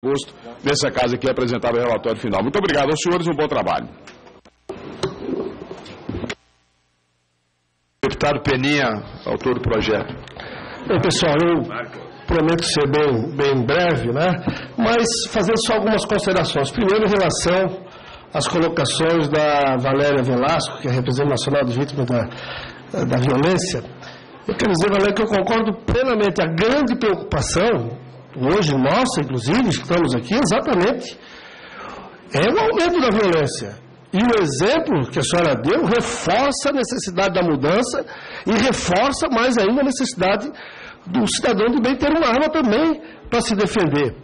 agosto, nessa casa aqui, apresentava o relatório final. Muito obrigado aos senhores e um bom trabalho. Deputado Peninha, autor do projeto. Bem, pessoal, eu prometo ser bem breve, né? Mas fazendo só algumas considerações. Primeiro, em relação às colocações da Valéria Velasco, que é representante nacional das vítimas da violência. Eu quero dizer, Valéria, que eu concordo plenamente. A grande preocupação, hoje nossa, inclusive, estamos aqui, exatamente, é o aumento da violência. E o exemplo que a senhora deu reforça a necessidade da mudança e reforça mais ainda a necessidade do cidadão de bem ter uma arma também para se defender.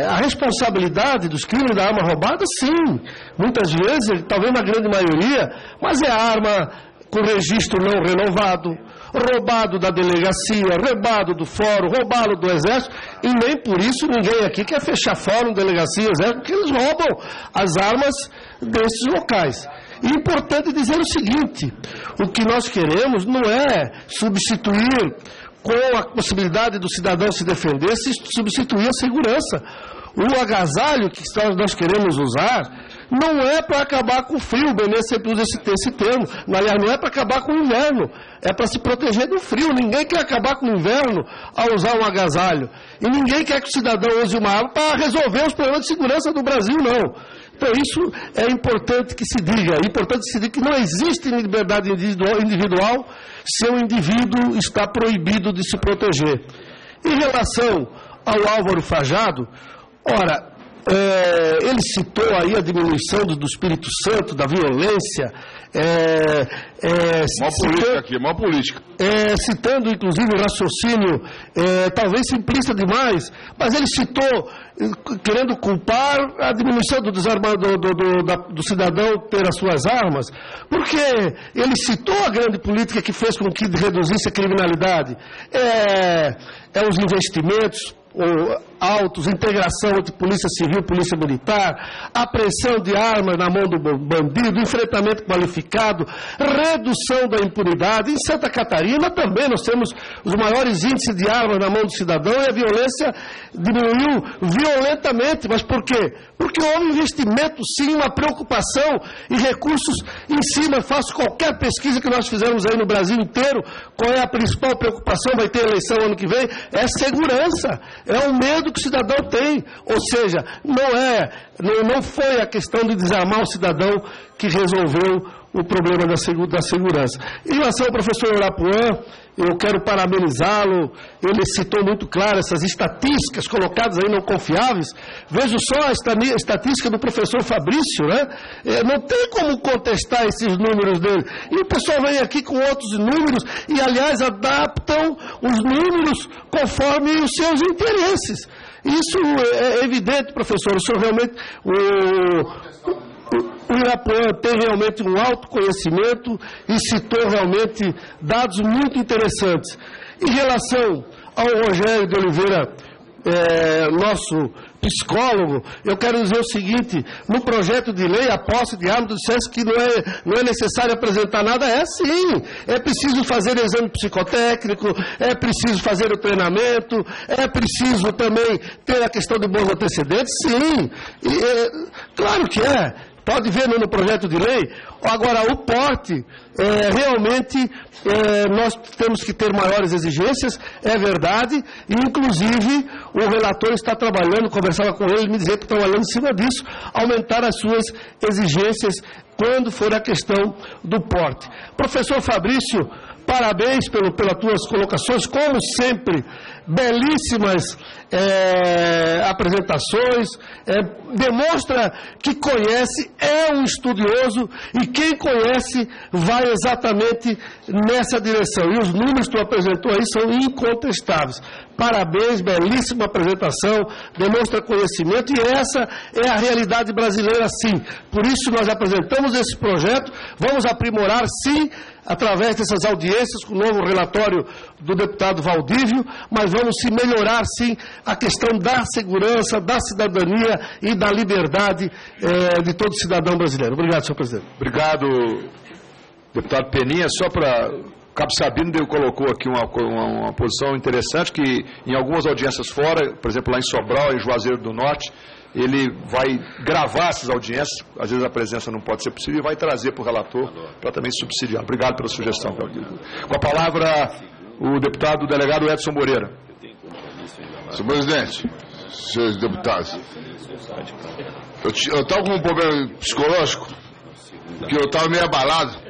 A responsabilidade dos crimes da arma roubada, sim, muitas vezes, talvez na grande maioria, mas é arma com registro não renovado, roubado da delegacia, roubado do fórum, roubado do exército, e nem por isso ninguém aqui quer fechar fórum, delegacia, exército, porque eles roubam as armas desses locais. E é importante dizer o seguinte, o que nós queremos não é substituir com a possibilidade do cidadão se defender, se substituir a segurança. O agasalho que nós queremos usar não é para acabar com o frio, o Benê sempre usa esse termo, aliás, não é para acabar com o inverno, é para se proteger do frio. Ninguém quer acabar com o inverno ao usar um agasalho. E ninguém quer que o cidadão use uma arma para resolver os problemas de segurança do Brasil, não. Então, isso é importante que se diga. É importante que se diga que não existe liberdade individual se o indivíduo está proibido de se proteger. Em relação ao Álvaro Fajado, ora, ele citou aí a diminuição do Espírito Santo, da violência. Mó política. Citando, inclusive, o raciocínio, talvez simplista demais, mas ele citou, querendo culpar a diminuição do cidadão ter as suas armas, porque ele citou a grande política que fez com que reduzisse a criminalidade. Os investimentos altos, integração entre polícia civil e polícia militar, apreensão de armas na mão do bandido, enfrentamento qualificado, redução da impunidade. Em Santa Catarina também nós temos os maiores índices de armas na mão do cidadão e a violência diminuiu violentamente. Mas por quê? Porque houve investimento, sim, uma preocupação e recursos em cima. Faço qualquer pesquisa que nós fizemos aí no Brasil inteiro, qual é a principal preocupação, vai ter eleição ano que vem, é segurança. É o medo que o cidadão tem, ou seja, não foi a questão de desarmar o cidadão que resolveu o problema da segurança. Em relação ao professor Arapuã, eu quero parabenizá-lo, ele citou muito claro essas estatísticas colocadas aí não confiáveis. Vejo só a estatística do professor Fabrício, né? Não tem como contestar esses números dele. E o pessoal vem aqui com outros números e, aliás, adaptam os números conforme os seus interesses. Isso é evidente, professor. O senhor realmente... O Irapuã tem realmente um alto conhecimento e citou realmente dados muito interessantes. Em relação ao Rogério de Oliveira, nosso psicólogo, eu quero dizer o seguinte, no projeto de lei, a posse de armas, dissesse que não é necessário apresentar nada, sim, é preciso fazer exame psicotécnico, é preciso fazer o treinamento, é preciso também ter a questão de bons antecedentes, sim, claro que é. Pode ver no projeto de lei. Agora, o porte, realmente, nós temos que ter maiores exigências, é verdade, e, inclusive, o relator está trabalhando, conversava com ele, me dizia que está trabalhando em cima disso, aumentar as suas exigências quando for a questão do porte. Professor Fabrício, parabéns pelas tuas colocações, como sempre, belíssimas apresentações, demonstra que conhece, é um estudioso e quem conhece vai exatamente nessa direção. E os números que tu apresentou aí são incontestáveis. Parabéns, belíssima apresentação, demonstra conhecimento e essa é a realidade brasileira, sim. Por isso nós apresentamos esse projeto, vamos aprimorar, sim, através dessas audiências com o novo relatório do deputado Valdívio, mas vamos se melhorar, sim, a questão da segurança, da cidadania e da liberdade de todo cidadão brasileiro. Obrigado, senhor presidente. Obrigado, deputado Peninha. Só para Cabo Sabino colocou aqui uma posição interessante, que em algumas audiências fora, por exemplo, lá em Sobral, em Juazeiro do Norte, ele vai gravar essas audiências, às vezes a presença não pode ser possível, e vai trazer para o relator para também subsidiar. Obrigado pela sugestão. Com a palavra, o deputado delegado Edson Moreira. Senhor presidente, senhores deputados, eu estava com um problema psicológico, que eu estava meio abalado.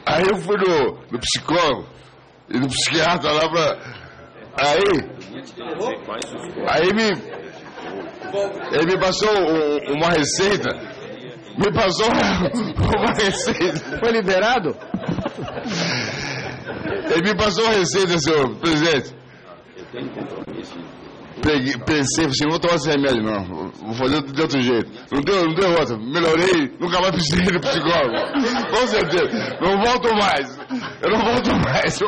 Aí eu fui no psicólogo e no psiquiatra lá para... Aí ele me passou uma receita. Me passou uma receita. Foi liberado? Ele me passou uma receita, senhor presidente. Pensei assim, não vou tomar esse remédio não, vou fazer de outro jeito. Não deu outra, melhorei, nunca mais precisei de psicólogo. Com certeza, não volto mais. Eu não volto mais.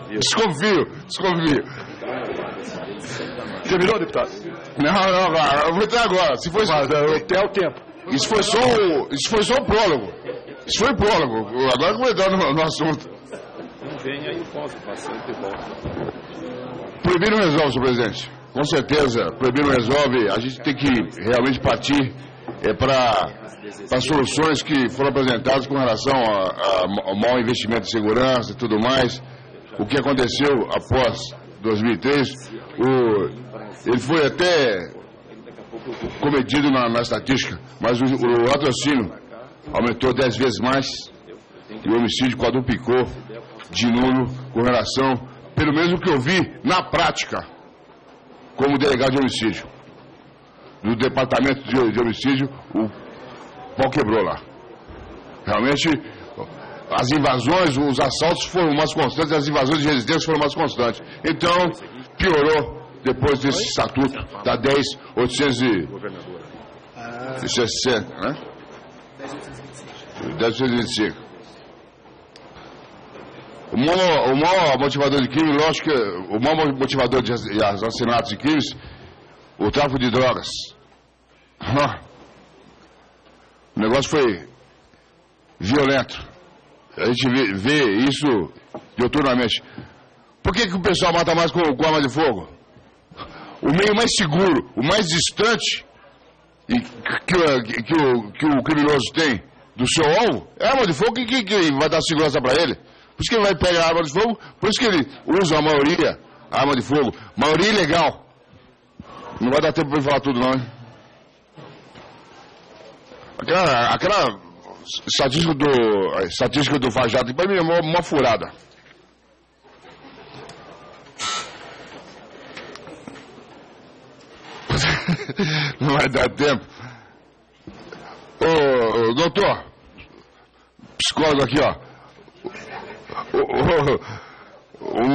Desconfio. Terminou, deputado? Não, eu vou entrar agora. Se fosse... Até o tempo. Isso foi só o prólogo. Isso foi o prólogo. Agora eu vou entrar no assunto. Vem aí o ponto, bastante bom. Proibir não resolve, senhor presidente. Com certeza, proibir não resolve. A gente tem que realmente partir para soluções que foram apresentadas com relação ao mau investimento em segurança e tudo mais. O que aconteceu após 2003, ele foi até cometido na estatística, mas o latrocínio aumentou 10 vezes mais e o homicídio quadruplicou de número com relação, pelo menos o que eu vi na prática, como delegado de homicídio. No departamento de homicídio, o pau quebrou lá. Realmente, as invasões, os assaltos foram mais constantes, as invasões de residências foram mais constantes. Então, piorou depois desse estatuto da 10.860, né? 10.825. O maior motivador de crime, lógico que o maior motivador de assassinatos e crimes, o tráfico de drogas. O negócio foi violento. A gente vê isso diuturnamente. Por que o pessoal mata mais com arma de fogo? O meio mais seguro, o mais distante que o criminoso tem do seu alvo é a arma de fogo que vai dar segurança para ele. Por isso que ele vai pegar a arma de fogo, por isso que ele usa a maioria a arma de fogo. Maioria ilegal. Não vai dar tempo para ele falar tudo, não, hein? Aquela estatística do Fajato, para mim é uma furada. Não vai dar tempo. Ô, doutor, psicólogo aqui, ó. O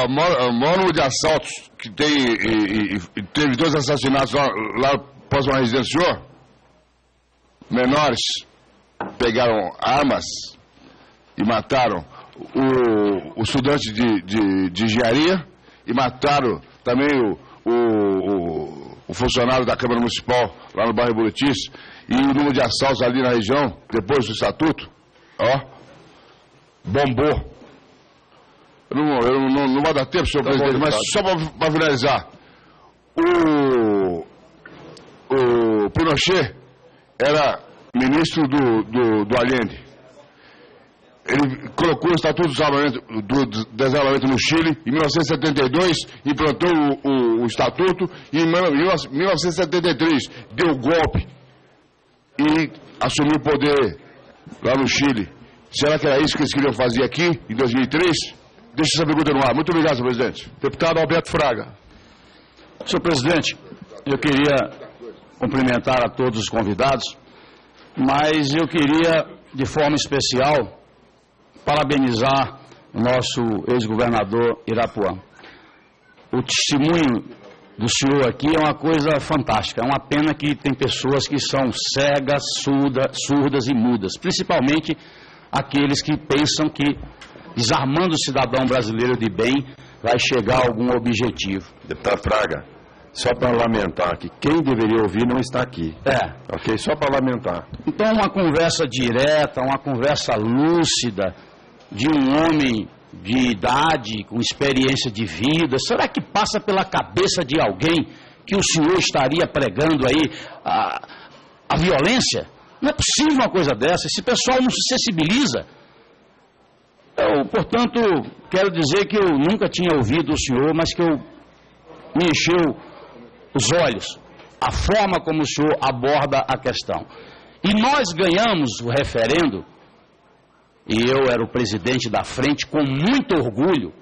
maior número de assaltos que tem, e teve 2 assassinatos lá próximo à residência do senhor, menores pegaram armas e mataram o estudante de engenharia e mataram também o funcionário da Câmara Municipal lá no bairro Buritis, e o número de assaltos ali na região, depois do estatuto, ó, bombou. Não vai dar tempo, senhor presidente, mas só para finalizar. O Pinochet era ministro do Allende. Ele colocou o Estatuto do Desarmamento no Chile. Em 1972, implantou o Estatuto. E em 1973, deu golpe e assumiu o poder lá no Chile. Será que era isso que eles queriam fazer aqui, em 2003? Deixa essa pergunta no ar. Muito obrigado, senhor presidente. Deputado Alberto Fraga. Senhor presidente, eu queria cumprimentar a todos os convidados, mas eu queria, de forma especial, parabenizar o nosso ex-governador Irapuã. O testemunho do senhor aqui é uma coisa fantástica. É uma pena que tem pessoas que são cegas, surdas e mudas, principalmente aqueles que pensam que desarmando o cidadão brasileiro de bem vai chegar a algum objetivo. Deputado Fraga, Só para lamentar que quem deveria ouvir não está aqui. Ok? Só para lamentar. Então, uma conversa direta, uma conversa lúcida de um homem de idade, com experiência de vida, será que passa pela cabeça de alguém que o senhor estaria pregando aí a violência? Não é possível uma coisa dessa. Esse pessoal não se sensibiliza. Eu, portanto, quero dizer que eu nunca tinha ouvido o senhor, mas que me encheu os olhos a forma como o senhor aborda a questão. E nós ganhamos o referendo, e eu era o presidente da frente com muito orgulho,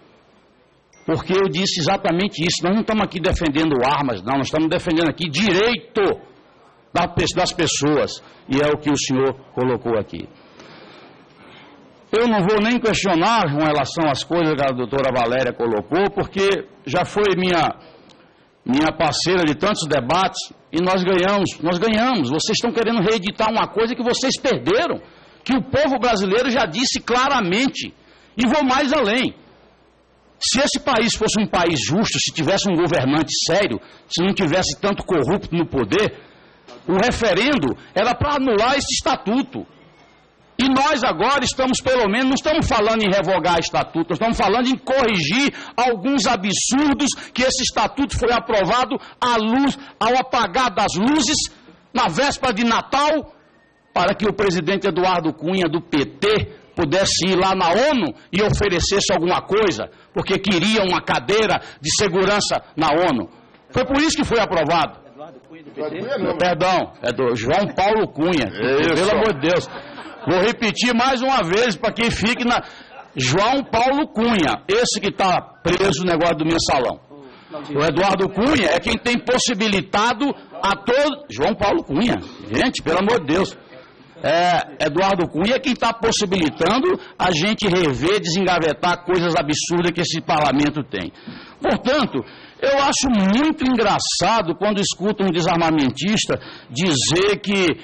porque eu disse exatamente isso. Nós não estamos aqui defendendo armas, não, nós estamos defendendo aqui direito das pessoas, e é o que o senhor colocou aqui. Eu não vou nem questionar com relação às coisas que a doutora Valéria colocou, porque já foi minha parceira de tantos debates, e nós ganhamos. Vocês estão querendo reeditar uma coisa que vocês perderam, que o povo brasileiro já disse claramente, e vou mais além. Se esse país fosse um país justo, se tivesse um governante sério, se não tivesse tanto corrupto no poder, o referendo era para anular esse estatuto. E nós agora estamos, pelo menos, não estamos falando em revogar estatuto, nós estamos falando em corrigir alguns absurdos que esse estatuto foi aprovado ao apagar das luzes, na véspera de Natal, para que o presidente Eduardo Cunha, do PT, pudesse ir lá na ONU e oferecesse alguma coisa, porque queria uma cadeira de segurança na ONU. Foi por isso que foi aprovado. Eduardo Cunha do PT? Perdão, é do João Paulo Cunha, pelo amor de Deus. Vou repetir mais uma vez para quem fique na... João Paulo Cunha, esse que está preso no negócio do mensalão. O Eduardo Cunha é quem tem possibilitado a todos... João Paulo Cunha, gente, pelo amor de Deus. Eduardo Cunha é quem está possibilitando a gente rever, desengavetar coisas absurdas que esse parlamento tem. Portanto, eu acho muito engraçado quando escuto um desarmamentista dizer que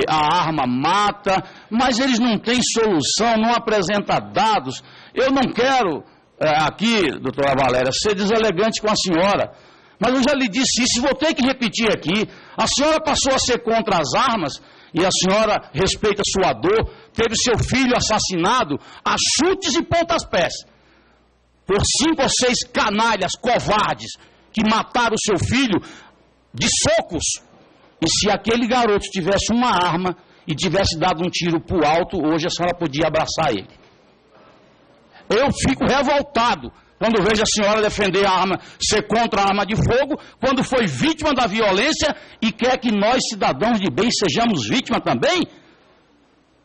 a arma mata, mas eles não têm solução, não apresentam dados. Eu não quero aqui, doutora Valéria, ser deselegante com a senhora, mas eu já lhe disse isso e vou ter que repetir aqui. A senhora passou a ser contra as armas e a senhora respeita sua dor, teve seu filho assassinado a chutes e pontapés por 5 ou 6 canalhas covardes que mataram o seu filho de socos. E se aquele garoto tivesse uma arma e tivesse dado um tiro para o alto, hoje a senhora podia abraçar ele. Eu fico revoltado quando vejo a senhora defender a arma, ser contra a arma de fogo, quando foi vítima da violência e quer que nós, cidadãos de bem, sejamos vítimas também.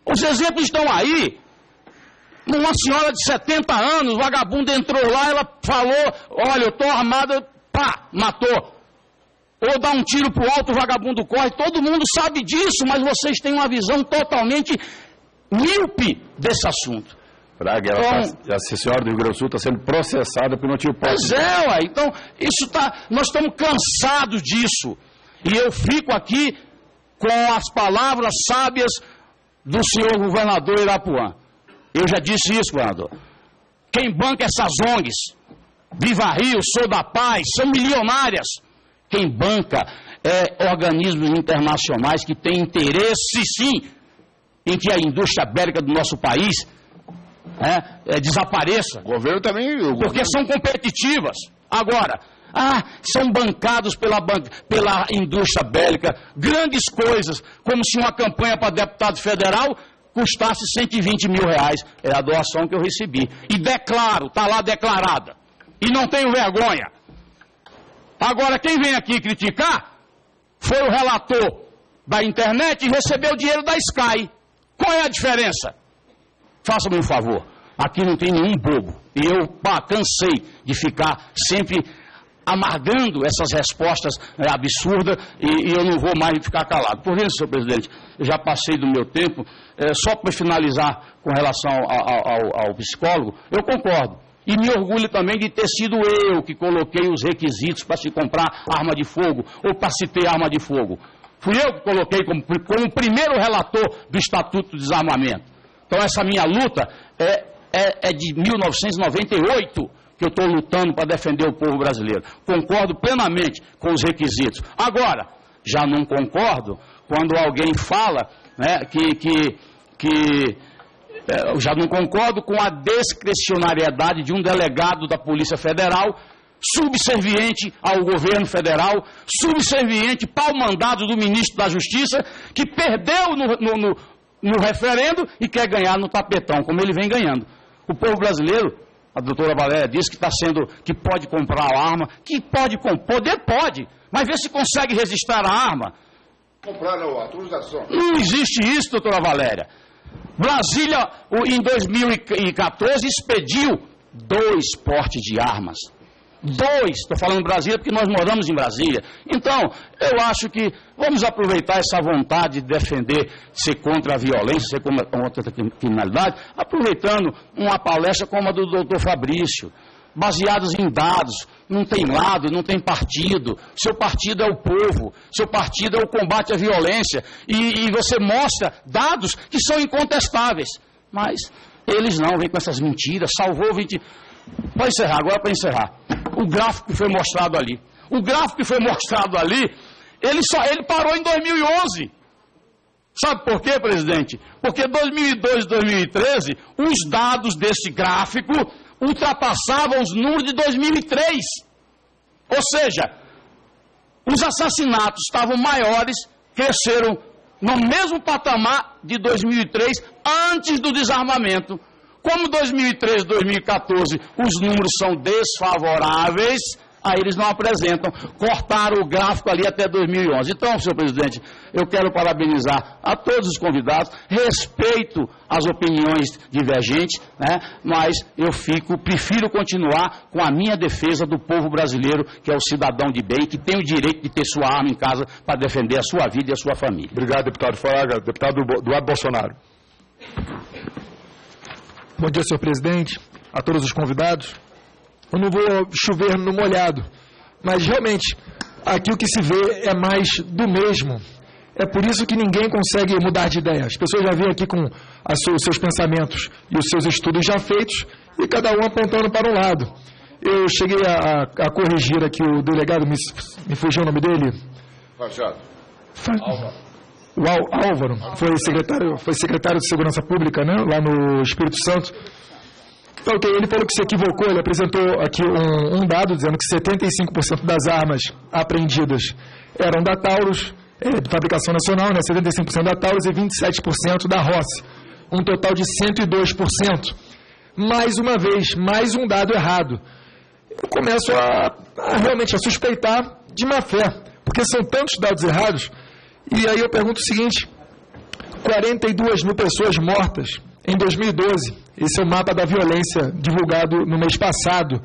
Os exemplos estão aí. Uma senhora de 70 anos, o vagabundo entrou lá, ela falou, olha, eu estou armada, pá, matou. Ou dá um tiro para o alto, o vagabundo corre. Todo mundo sabe disso, mas vocês têm uma visão totalmente míope desse assunto. Braga, a senhora do Rio Grande do Sul está sendo processada por não ter o posse. Pois é, ué, então, nós estamos cansados disso. E eu fico aqui com as palavras sábias do senhor governador Irapuã. Eu já disse isso, governador. Quem banca essas ONGs, Viva Rio, Sou da Paz, são milionárias. Quem banca organismos internacionais que têm interesse, sim, em que a indústria bélica do nosso país desapareça. O governo também... Porque são competitivas. Agora, são bancados pela indústria bélica grandes coisas, como se uma campanha para deputado federal custasse 120 mil reais. É a doação que eu recebi. E declaro, está lá declarada. E não tenho vergonha. Agora, quem vem aqui criticar foi o relator da internet e recebeu o dinheiro da Sky. Qual é a diferença? Faça-me um favor. Aqui não tem nenhum bobo. E eu cansei de ficar sempre amargando essas respostas absurdas e eu não vou mais ficar calado. Por isso, senhor presidente, eu já passei do meu tempo. Só para finalizar com relação ao psicólogo, eu concordo. E me orgulho também de ter sido eu que coloquei os requisitos para se comprar arma de fogo ou para se ter arma de fogo. Fui eu que coloquei como primeiro relator do Estatuto do Desarmamento. Então essa minha luta é de 1998, que eu estou lutando para defender o povo brasileiro. Concordo plenamente com os requisitos. Agora, já não concordo quando alguém fala, né, já não concordo com a discricionariedade de um delegado da Polícia Federal, subserviente ao governo federal, subserviente para o mandado do ministro da Justiça, que perdeu no referendo e quer ganhar no tapetão, como ele vem ganhando. O povo brasileiro, a doutora Valéria disse que pode comprar a arma, que poder pode, mas vê se consegue registrar a arma. Comprar não, autorização. Não existe isso, doutora Valéria. Brasília, em 2014, expediu 2 portes de armas. 2, estou falando Brasília porque nós moramos em Brasília. Então, eu acho que vamos aproveitar essa vontade de defender, ser contra a violência, ser contra a criminalidade, aproveitando uma palestra como a do doutor Fabrício, baseados em dados, não tem lado, não tem partido, seu partido é o povo, seu partido é o combate à violência, e você mostra dados que são incontestáveis, mas eles não, vêm com essas mentiras, salvou 20... Para encerrar, agora para encerrar, o gráfico que foi mostrado ali, ele parou em 2011. Sabe por quê, presidente? Porque 2002 e 2013, os dados desse gráfico ultrapassavam os números de 2003. Ou seja, os assassinatos estavam maiores, cresceram no mesmo patamar de 2003, antes do desarmamento. Como 2013 e 2014 os números são desfavoráveis, aí eles não apresentam, cortaram o gráfico ali até 2011. Então, senhor presidente, eu quero parabenizar a todos os convidados, respeito as opiniões divergentes, né, mas eu prefiro continuar com a minha defesa do povo brasileiro, que é o cidadão de bem, que tem o direito de ter sua arma em casa para defender a sua vida e a sua família. Obrigado, deputado Fraga. Deputado Eduardo Bolsonaro. Bom dia, senhor presidente, a todos os convidados. Eu não vou chover no molhado, mas realmente aqui o que se vê é mais do mesmo. É por isso que ninguém consegue mudar de ideia. As pessoas já vêm aqui com os seus pensamentos e os seus estudos já feitos e cada um apontando para um lado. Eu cheguei a corrigir aqui o delegado, me fugiu o nome dele? Machado. O Álvaro, foi secretário de Segurança Pública, né, lá no Espírito Santo. Então, ele falou que se equivocou, ele apresentou aqui um dado dizendo que 75% das armas apreendidas eram da Taurus, de fabricação nacional, né, 75% da Taurus e 27% da Rossi, um total de 102%. Mais uma vez, mais um dado errado. Eu começo realmente a suspeitar de má fé, porque são tantos dados errados. E aí eu pergunto o seguinte, 42 mil pessoas mortas em 2012, esse é o mapa da violência divulgado no mês passado.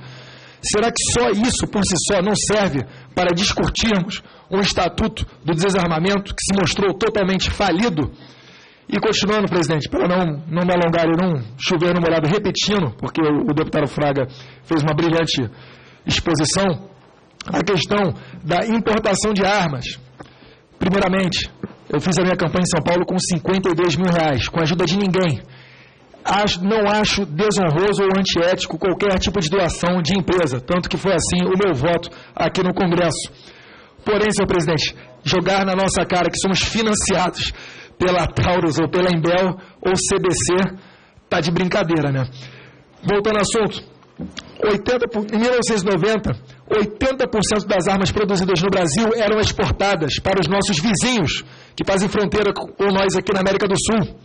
Será que só isso, por si só, não serve para discutirmos um estatuto do desarmamento que se mostrou totalmente falido? E continuando, presidente, para não me alongar e não chover no molhado, repetindo, porque o deputado Fraga fez uma brilhante exposição, a questão da importação de armas. Primeiramente, eu fiz a minha campanha em São Paulo com R$52 mil, com a ajuda de ninguém. Não acho desonroso ou antiético qualquer tipo de doação de empresa, tanto que foi assim o meu voto aqui no Congresso. Porém, senhor presidente, jogar na nossa cara que somos financiados pela Taurus ou pela Embel ou CBC, tá de brincadeira, né? Voltando ao assunto, em 1990, 80% das armas produzidas no Brasil eram exportadas para os nossos vizinhos, que fazem fronteira com nós aqui na América do Sul.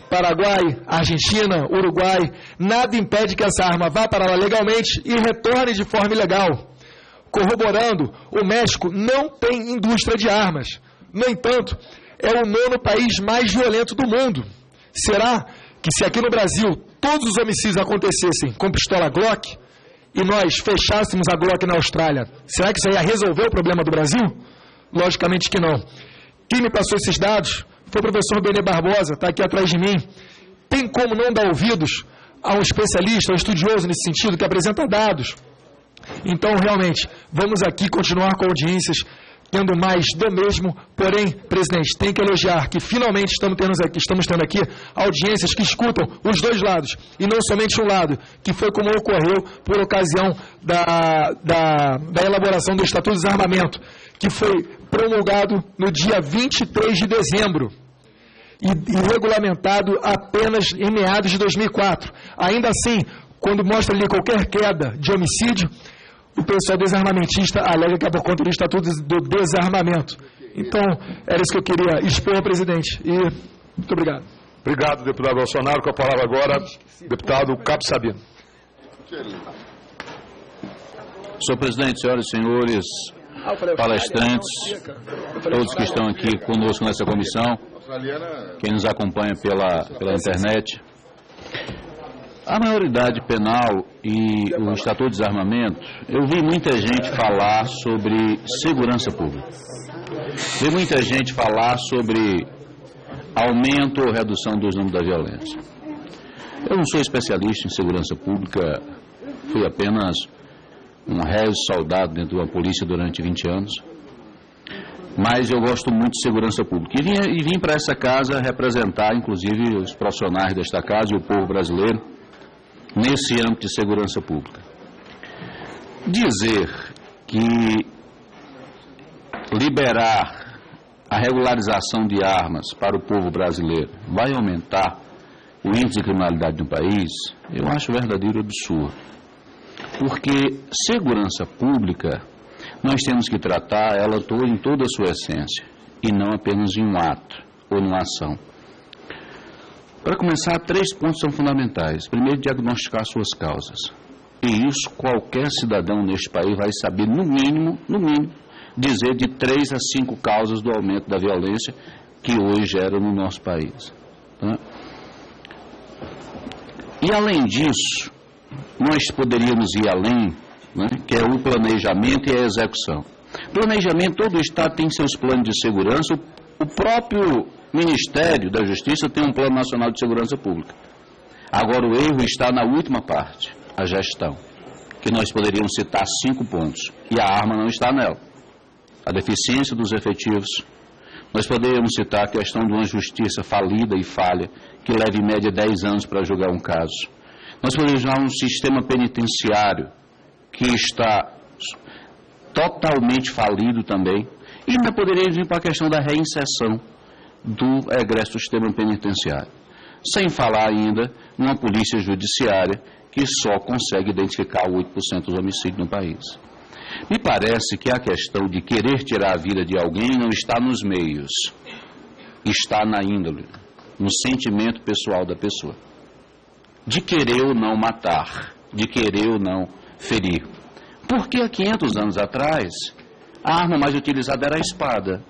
Paraguai, Argentina, Uruguai, nada impede que essa arma vá para lá legalmente e retorne de forma ilegal. Corroborando, o México não tem indústria de armas. No entanto, é o 9º país mais violento do mundo. Será que se aqui no Brasil todos os homicídios acontecessem com pistola Glock e nós fechássemos a Glock na Austrália, será que isso ia resolver o problema do Brasil? Logicamente que não. Quem me passou esses dados foi o professor Benê Barbosa, está aqui atrás de mim. Tem como não dar ouvidos a um especialista, a um estudioso nesse sentido, que apresenta dados? Então, realmente, vamos aqui continuar com audiências tendo mais do mesmo. Porém, presidente, tem que elogiar que finalmente estamos tendo aqui audiências que escutam os dois lados, e não somente um lado, que foi como ocorreu por ocasião da elaboração do Estatuto do Desarmamento, que foi promulgado no dia 23 de dezembro e regulamentado apenas em meados de 2004. Ainda assim, quando mostra ali qualquer queda de homicídio, o pessoal desarmamentista alega que é por conta do Estatuto do Desarmamento. Então, era isso que eu queria expor, presidente. E muito obrigado. Obrigado, deputado Bolsonaro. Com a palavra agora, deputado Capo Sabino. Senhor presidente, senhoras e senhores, palestrantes, todos que estão aqui conosco nessa comissão, quem nos acompanha pela internet. A maioridade penal e o Estatuto de Desarmamento, eu vi muita gente falar sobre segurança pública. Vi muita gente falar sobre aumento ou redução dos números da violência. Eu não sou especialista em segurança pública, fui apenas um réu soldado dentro de uma polícia durante 20 anos, mas eu gosto muito de segurança pública. E vim para essa casa representar, inclusive, os profissionais desta casa e o povo brasileiro nesse âmbito de segurança pública. Dizer que liberar a regularização de armas para o povo brasileiro vai aumentar o índice de criminalidade no país, eu acho verdadeiro absurdo. Porque segurança pública, nós temos que tratar ela em toda a sua essência, e não apenas em um ato ou numa ação. Para começar, 3 pontos são fundamentais. Primeiro, diagnosticar suas causas. E isso qualquer cidadão neste país vai saber, no mínimo, dizer de 3 a 5 causas do aumento da violência que hoje gera no nosso país. Tá? E além disso, nós poderíamos ir além, né, que é o planejamento e a execução. Planejamento, todo o Estado tem seus planos de segurança, o próprio Ministério da Justiça tem um Plano Nacional de Segurança Pública. Agora o erro está na última parte, a gestão, que nós poderíamos citar 5 pontos, e a arma não está nela. A deficiência dos efetivos. Nós poderíamos citar a questão de uma justiça falida e falha, que leva em média 10 anos para julgar um caso. Nós poderíamos falar um sistema penitenciário que está totalmente falido também. E ainda poderíamos ir para a questão da reinserção do egresso do sistema penitenciário. Sem falar ainda numa polícia judiciária que só consegue identificar 8% dos homicídios no país. Me parece que a questão de querer tirar a vida de alguém não está nos meios, está na índole, no sentimento pessoal da pessoa. De querer ou não matar, de querer ou não ferir. Porque há 500 anos atrás, a arma mais utilizada era a espada.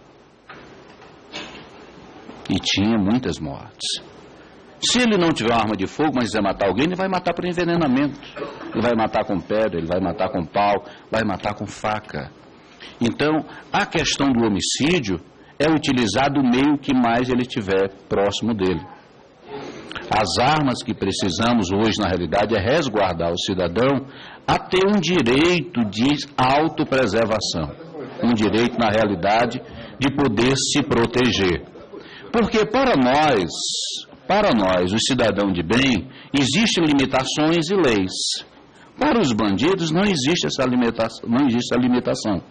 E tinha muitas mortes. Se ele não tiver uma arma de fogo, mas quiser matar alguém, ele vai matar por envenenamento. Ele vai matar com pedra, ele vai matar com pau, vai matar com faca. Então, a questão do homicídio é utilizar o meio que mais ele tiver próximo dele. As armas que precisamos hoje, na realidade, é resguardar o cidadão a ter um direito de autopreservação. Um direito, na realidade, de poder se proteger. Porque para nós, os cidadãos de bem, existem limitações e leis. Para os bandidos não existe essa limitação.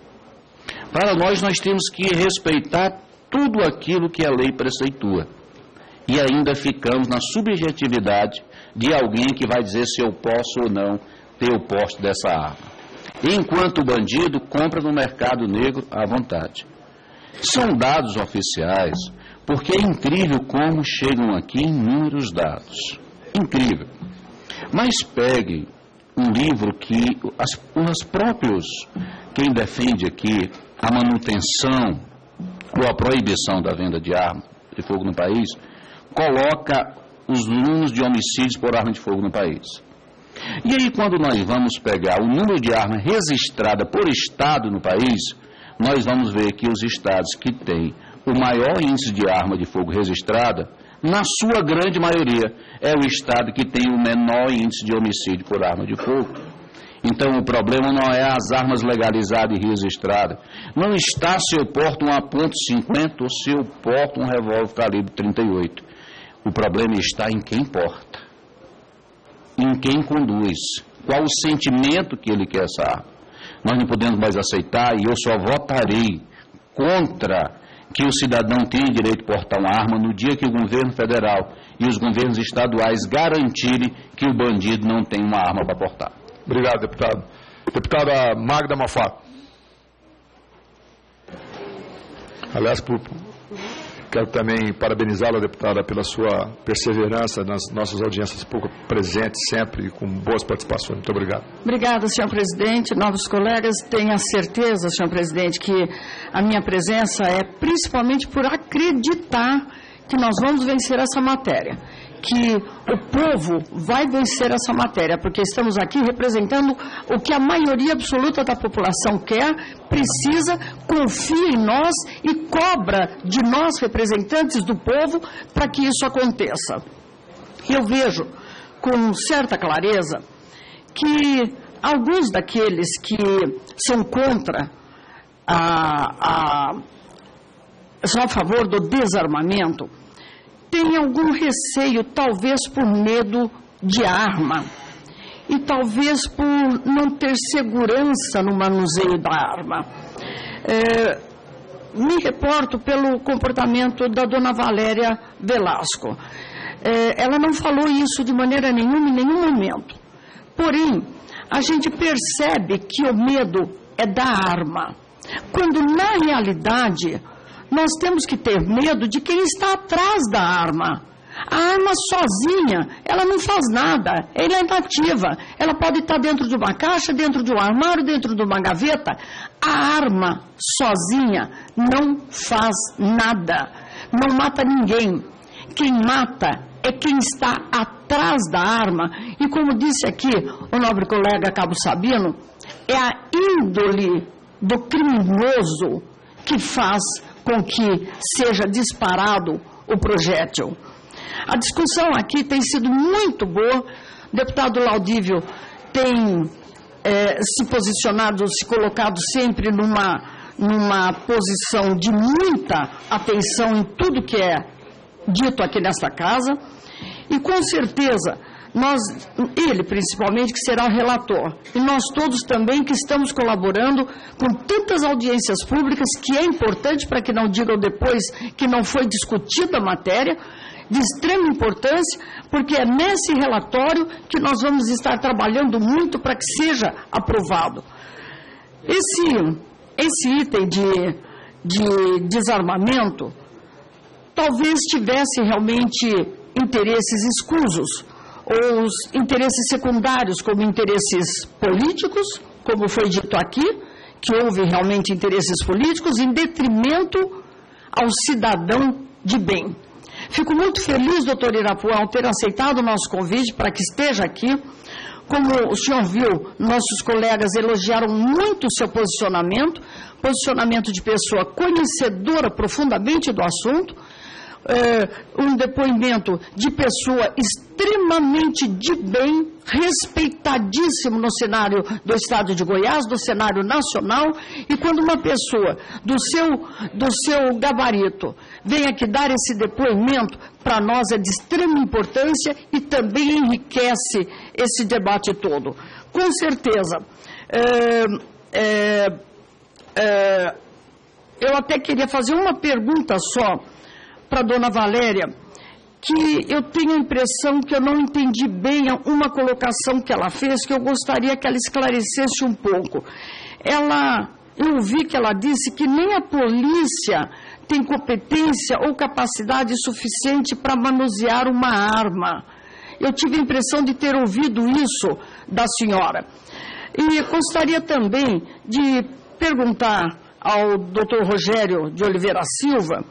Para nós temos que respeitar tudo aquilo que a lei preceitua. E ainda ficamos na subjetividade de alguém que vai dizer se eu posso ou não ter o porte dessa arma. Enquanto o bandido compra no mercado negro à vontade. São dados oficiais, porque é incrível como chegam aqui inúmeros dados. Incrível. Mas peguem um livro que os próprios, quem defende aqui a manutenção ou a proibição da venda de arma de fogo no país, coloca os números de homicídios por arma de fogo no país. E aí, quando nós vamos pegar o número de armas registrada por estado no país, nós vamos ver que os estados que têm o maior índice de arma de fogo registrada, na sua grande maioria, é o estado que tem o menor índice de homicídio por arma de fogo. Então o problema não é as armas legalizadas em rios e estradas. Não está se eu porto uma .50 ou se eu porto um revólver calibre 38. O problema está em quem porta, em quem conduz, qual o sentimento que ele quer essa arma. Nós não podemos mais aceitar, e eu só votarei contra que o cidadão tenha direito de portar uma arma no dia que o governo federal e os governos estaduais garantirem que o bandido não tem uma arma para portar. Obrigado, deputado. Deputada Magda Mafato. Aliás, quero também parabenizá-la, deputada, pela sua perseverança nas nossas audiências públicas presentes sempre, com boas participações. Muito obrigado. Obrigada, senhor presidente. Novos colegas, tenha certeza, senhor presidente, que a minha presença é principalmente por acreditar que nós vamos vencer essa matéria, que o povo vai vencer essa matéria, porque estamos aqui representando o que a maioria absoluta da população quer, precisa, confia em nós e cobra de nós, representantes do povo, para que isso aconteça. Eu vejo com certa clareza que alguns daqueles que são contra, são a favor do desarmamento, tem algum receio, talvez por medo de arma e talvez por não ter segurança no manuseio da arma. Me reporto pelo comportamento da dona Valéria Velasco. Ela não falou isso de maneira nenhuma, em nenhum momento. Porém, a gente percebe que o medo é da arma, quando na realidade nós temos que ter medo de quem está atrás da arma. A arma sozinha, ela não faz nada, ela é inativa. Ela pode estar dentro de uma caixa, dentro de um armário, dentro de uma gaveta. A arma sozinha não faz nada, não mata ninguém. Quem mata é quem está atrás da arma. E como disse aqui o nobre colega Cabo Sabino, é a índole do criminoso que faz com que seja disparado o projétil. A discussão aqui tem sido muito boa. O deputado Laudívio tem se posicionado, se colocado sempre numa posição de muita atenção em tudo que é dito aqui nesta casa. E com certeza, ele principalmente, que será o relator, e nós todos também que estamos colaborando com tantas audiências públicas, que é importante para que não digam depois que não foi discutida a matéria, de extrema importância, porque é nesse relatório que nós vamos estar trabalhando muito para que seja aprovado. Esse item de desarmamento talvez tivesse realmente interesses escusos, ou os interesses secundários, como interesses políticos, como foi dito aqui, que houve realmente interesses políticos, em detrimento ao cidadão de bem. Fico muito feliz, doutor Irapuã, ao ter aceitado o nosso convite para que esteja aqui. Como o senhor viu, nossos colegas elogiaram muito o seu posicionamento de pessoa conhecedora profundamente do assunto, um depoimento de pessoa extremamente de bem, respeitadíssimo no cenário do Estado de Goiás, do cenário nacional, e quando uma pessoa do seu gabarito vem aqui dar esse depoimento, para nós é de extrema importância e também enriquece esse debate todo. Com certeza, eu até queria fazer uma pergunta só para a dona Valéria, que eu tenho a impressão que eu não entendi bem uma colocação que ela fez, que eu gostaria que ela esclarecesse um pouco. Eu ouvi que ela disse que nem a polícia tem competência ou capacidade suficiente para manusear uma arma. Eu tive a impressão de ter ouvido isso da senhora. E gostaria também de perguntar ao doutor Rogério de Oliveira Silva,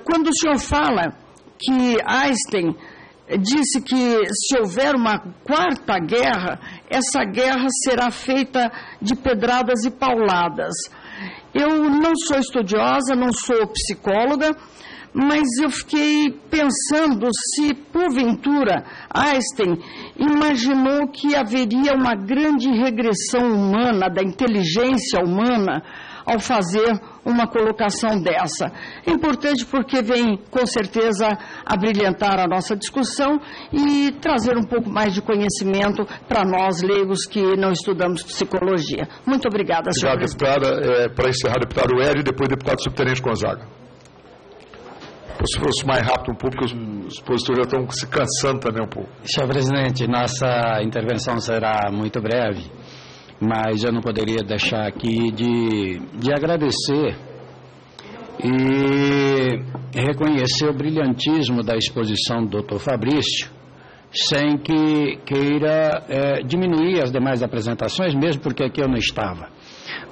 quando o senhor fala que Einstein disse que se houver uma quarta guerra, essa guerra será feita de pedradas e pauladas. Eu não sou estudiosa, não sou psicóloga, mas eu fiquei pensando se, porventura, Einstein imaginou que haveria uma grande regressão humana, da inteligência humana, ao fazer uma colocação dessa. É importante porque vem, com certeza, a brilhantar a nossa discussão e trazer um pouco mais de conhecimento para nós, leigos, que não estudamos psicologia. Muito obrigada, senhor presidente. Obrigado, deputada. Para encerrar, deputado Hélio e depois deputado subtenente Gonzaga. Se fosse mais rápido um pouco, porque os expositores já estão se cansando também um pouco. Senhor presidente, nossa intervenção será muito breve, mas eu não poderia deixar aqui de agradecer e reconhecer o brilhantismo da exposição do Dr. Fabrício, sem que queira diminuir as demais apresentações, mesmo porque aqui eu não estava.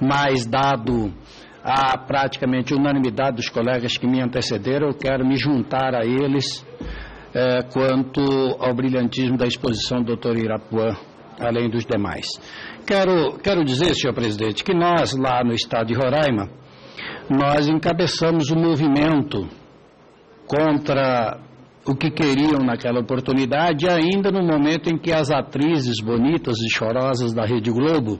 Mas, dado a praticamente unanimidade dos colegas que me antecederam, eu quero me juntar a eles quanto ao brilhantismo da exposição do Dr. Irapuã, além dos demais. Quero dizer, senhor presidente, que nós, lá no estado de Roraima, nós encabeçamos um movimento contra o que queriam naquela oportunidade, ainda no momento em que as atrizes bonitas e chorosas da Rede Globo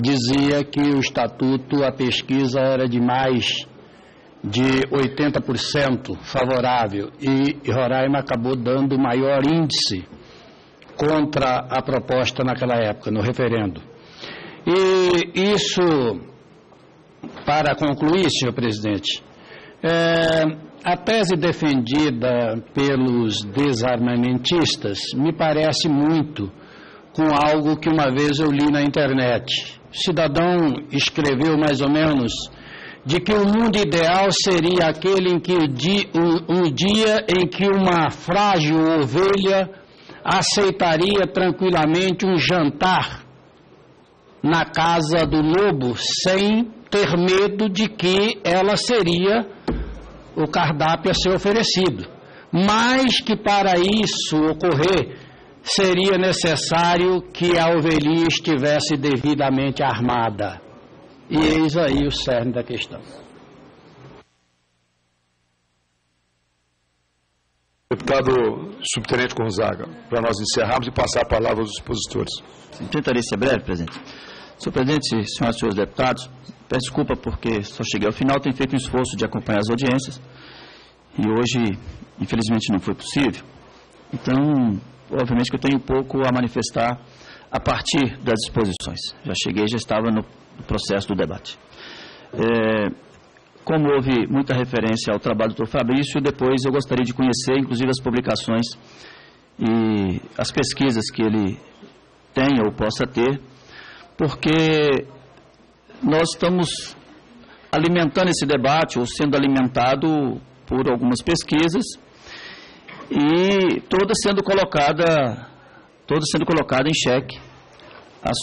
dizia que o estatuto, a pesquisa era de mais de 80% favorável, e Roraima acabou dando o maior índice contra a proposta naquela época, no referendo. E isso, para concluir, senhor presidente, a tese defendida pelos desarmamentistas me parece muito com algo que uma vez eu li na internet. O cidadão escreveu mais ou menos de que o mundo ideal seria aquele em que o dia em que uma frágil ovelha aceitaria tranquilamente um jantar na casa do lobo, sem ter medo de que ela seria o cardápio a ser oferecido. Mas que para isso ocorrer, seria necessário que a ovelhinha estivesse devidamente armada. E eis aí o cerne da questão. Deputado subtenente Gonzaga, para nós encerrarmos e passar a palavra aos expositores. Tentarei ser breve, presidente. Senhor presidente, senhoras e senhores deputados, peço desculpa porque só cheguei ao final, tenho feito um esforço de acompanhar as audiências e hoje, infelizmente, não foi possível. Então, obviamente que eu tenho pouco a manifestar a partir das exposições. Já cheguei, já estava no processo do debate. Como houve muita referência ao trabalho do Dr. Fabrício, depois eu gostaria de conhecer, inclusive, as publicações e as pesquisas que ele tenha ou possa ter, porque nós estamos alimentando esse debate, ou sendo alimentado por algumas pesquisas, e toda sendo colocada em xeque a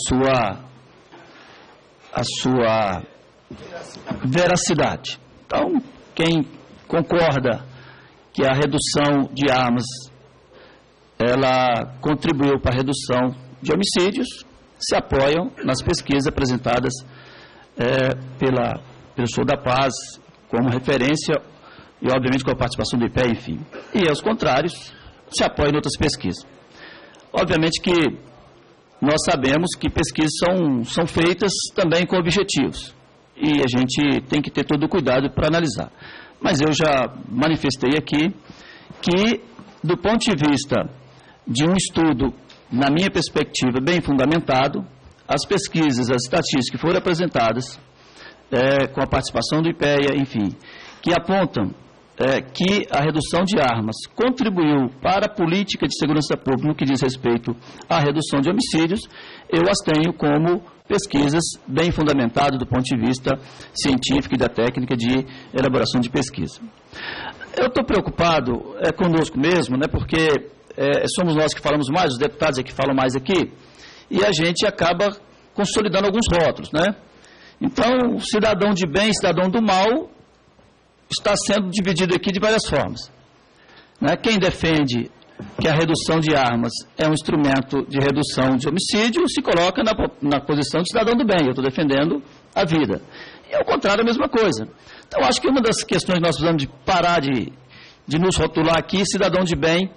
sua veracidade. Então, quem concorda que a redução de armas ela contribuiu para a redução de homicídios, se apoiam nas pesquisas apresentadas pelo Sou da Paz como referência e, obviamente, com a participação do IPE, enfim. E, aos contrários, se apoiam em outras pesquisas. Obviamente que nós sabemos que pesquisas são feitas também com objetivos. E a gente tem que ter todo o cuidado para analisar. Mas eu já manifestei aqui que, do ponto de vista de um estudo, na minha perspectiva, bem fundamentado, as pesquisas, as estatísticas que foram apresentadas, com a participação do IPEA, enfim, que apontam que a redução de armas contribuiu para a política de segurança pública no que diz respeito à redução de homicídios, eu as tenho como pesquisas bem fundamentadas do ponto de vista científico e da técnica de elaboração de pesquisa. Eu estou preocupado conosco mesmo, né, porque somos nós que falamos mais, os deputados é que falam mais aqui, e a gente acaba consolidando alguns rótulos, né? Então, cidadão de bem, cidadão do mal, está sendo dividido aqui de várias formas. Né? Quem defende que a redução de armas é um instrumento de redução de homicídio se coloca na posição de cidadão do bem. Eu estou defendendo a vida. E ao contrário, a mesma coisa. Então, acho que uma das questões que nós precisamos de parar de nos rotular aqui, cidadão de bem,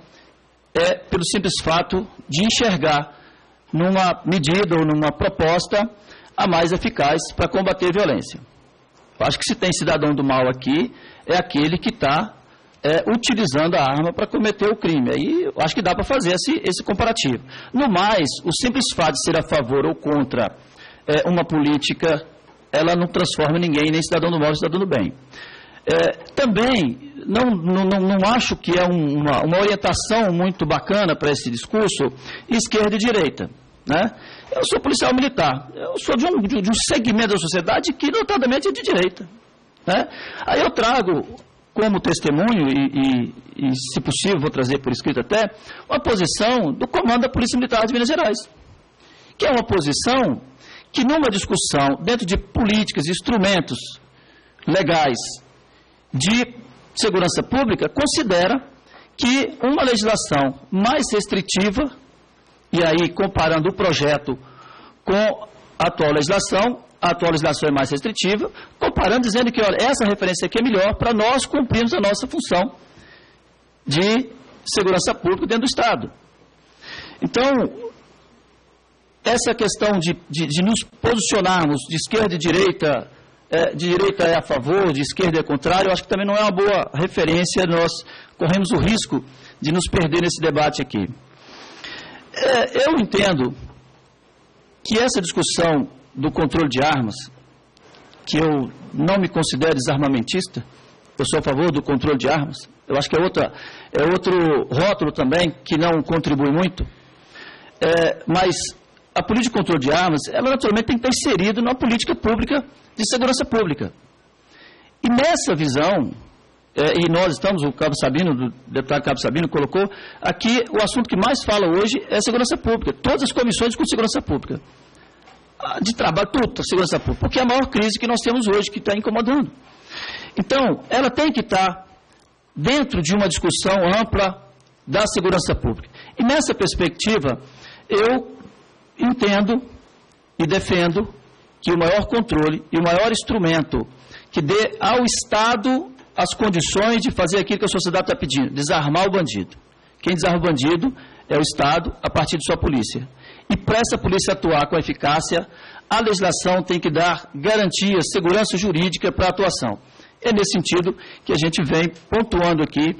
é pelo simples fato de enxergar numa medida ou numa proposta a mais eficaz para combater a violência. Eu acho que se tem cidadão do mal aqui, é aquele que está utilizando a arma para cometer o crime. Aí eu acho que dá para fazer esse comparativo. No mais, o simples fato de ser a favor ou contra uma política, ela não transforma ninguém, nem cidadão do mal, nem cidadão do bem. Também não acho que é uma orientação muito bacana para esse discurso esquerda e direita. Né? Eu sou policial militar, eu sou de um segmento da sociedade que notadamente é de direita. Né? Aí eu trago como testemunho, e se possível vou trazer por escrito até, uma posição do comando da Polícia Militar de Minas Gerais, que é uma posição que numa discussão dentro de políticas e instrumentos legais de segurança pública, considera que uma legislação mais restritiva, e aí comparando o projeto com a atual legislação é mais restritiva, comparando, dizendo que, olha, essa referência aqui é melhor para nós cumprirmos a nossa função de segurança pública dentro do Estado. Então, essa questão de nos posicionarmos de esquerda e direita, de direita é a favor, de esquerda é contrário, eu acho que também não é uma boa referência, nós corremos o risco de nos perder nesse debate aqui. Eu entendo que essa discussão do controle de armas, que eu não me considero desarmamentista, eu sou a favor do controle de armas, eu acho que é outro rótulo também que não contribui muito, mas a política de controle de armas, ela naturalmente tem que estar inserida numa política pública de segurança pública. E nessa visão, e nós estamos, o deputado Cabo Sabino colocou, aqui o assunto que mais fala hoje é segurança pública, todas as comissões com segurança pública. De trabalho, tudo, segurança pública, porque é a maior crise que nós temos hoje, que está incomodando. Então, ela tem que estar dentro de uma discussão ampla da segurança pública. E nessa perspectiva, eu entendo e defendo que o maior controle e o maior instrumento que dê ao Estado as condições de fazer aquilo que a sociedade está pedindo, desarmar o bandido. Quem desarma o bandido é o Estado a partir de sua polícia. E para essa polícia atuar com eficácia, a legislação tem que dar garantia, segurança jurídica para a atuação. É nesse sentido que a gente vem pontuando aqui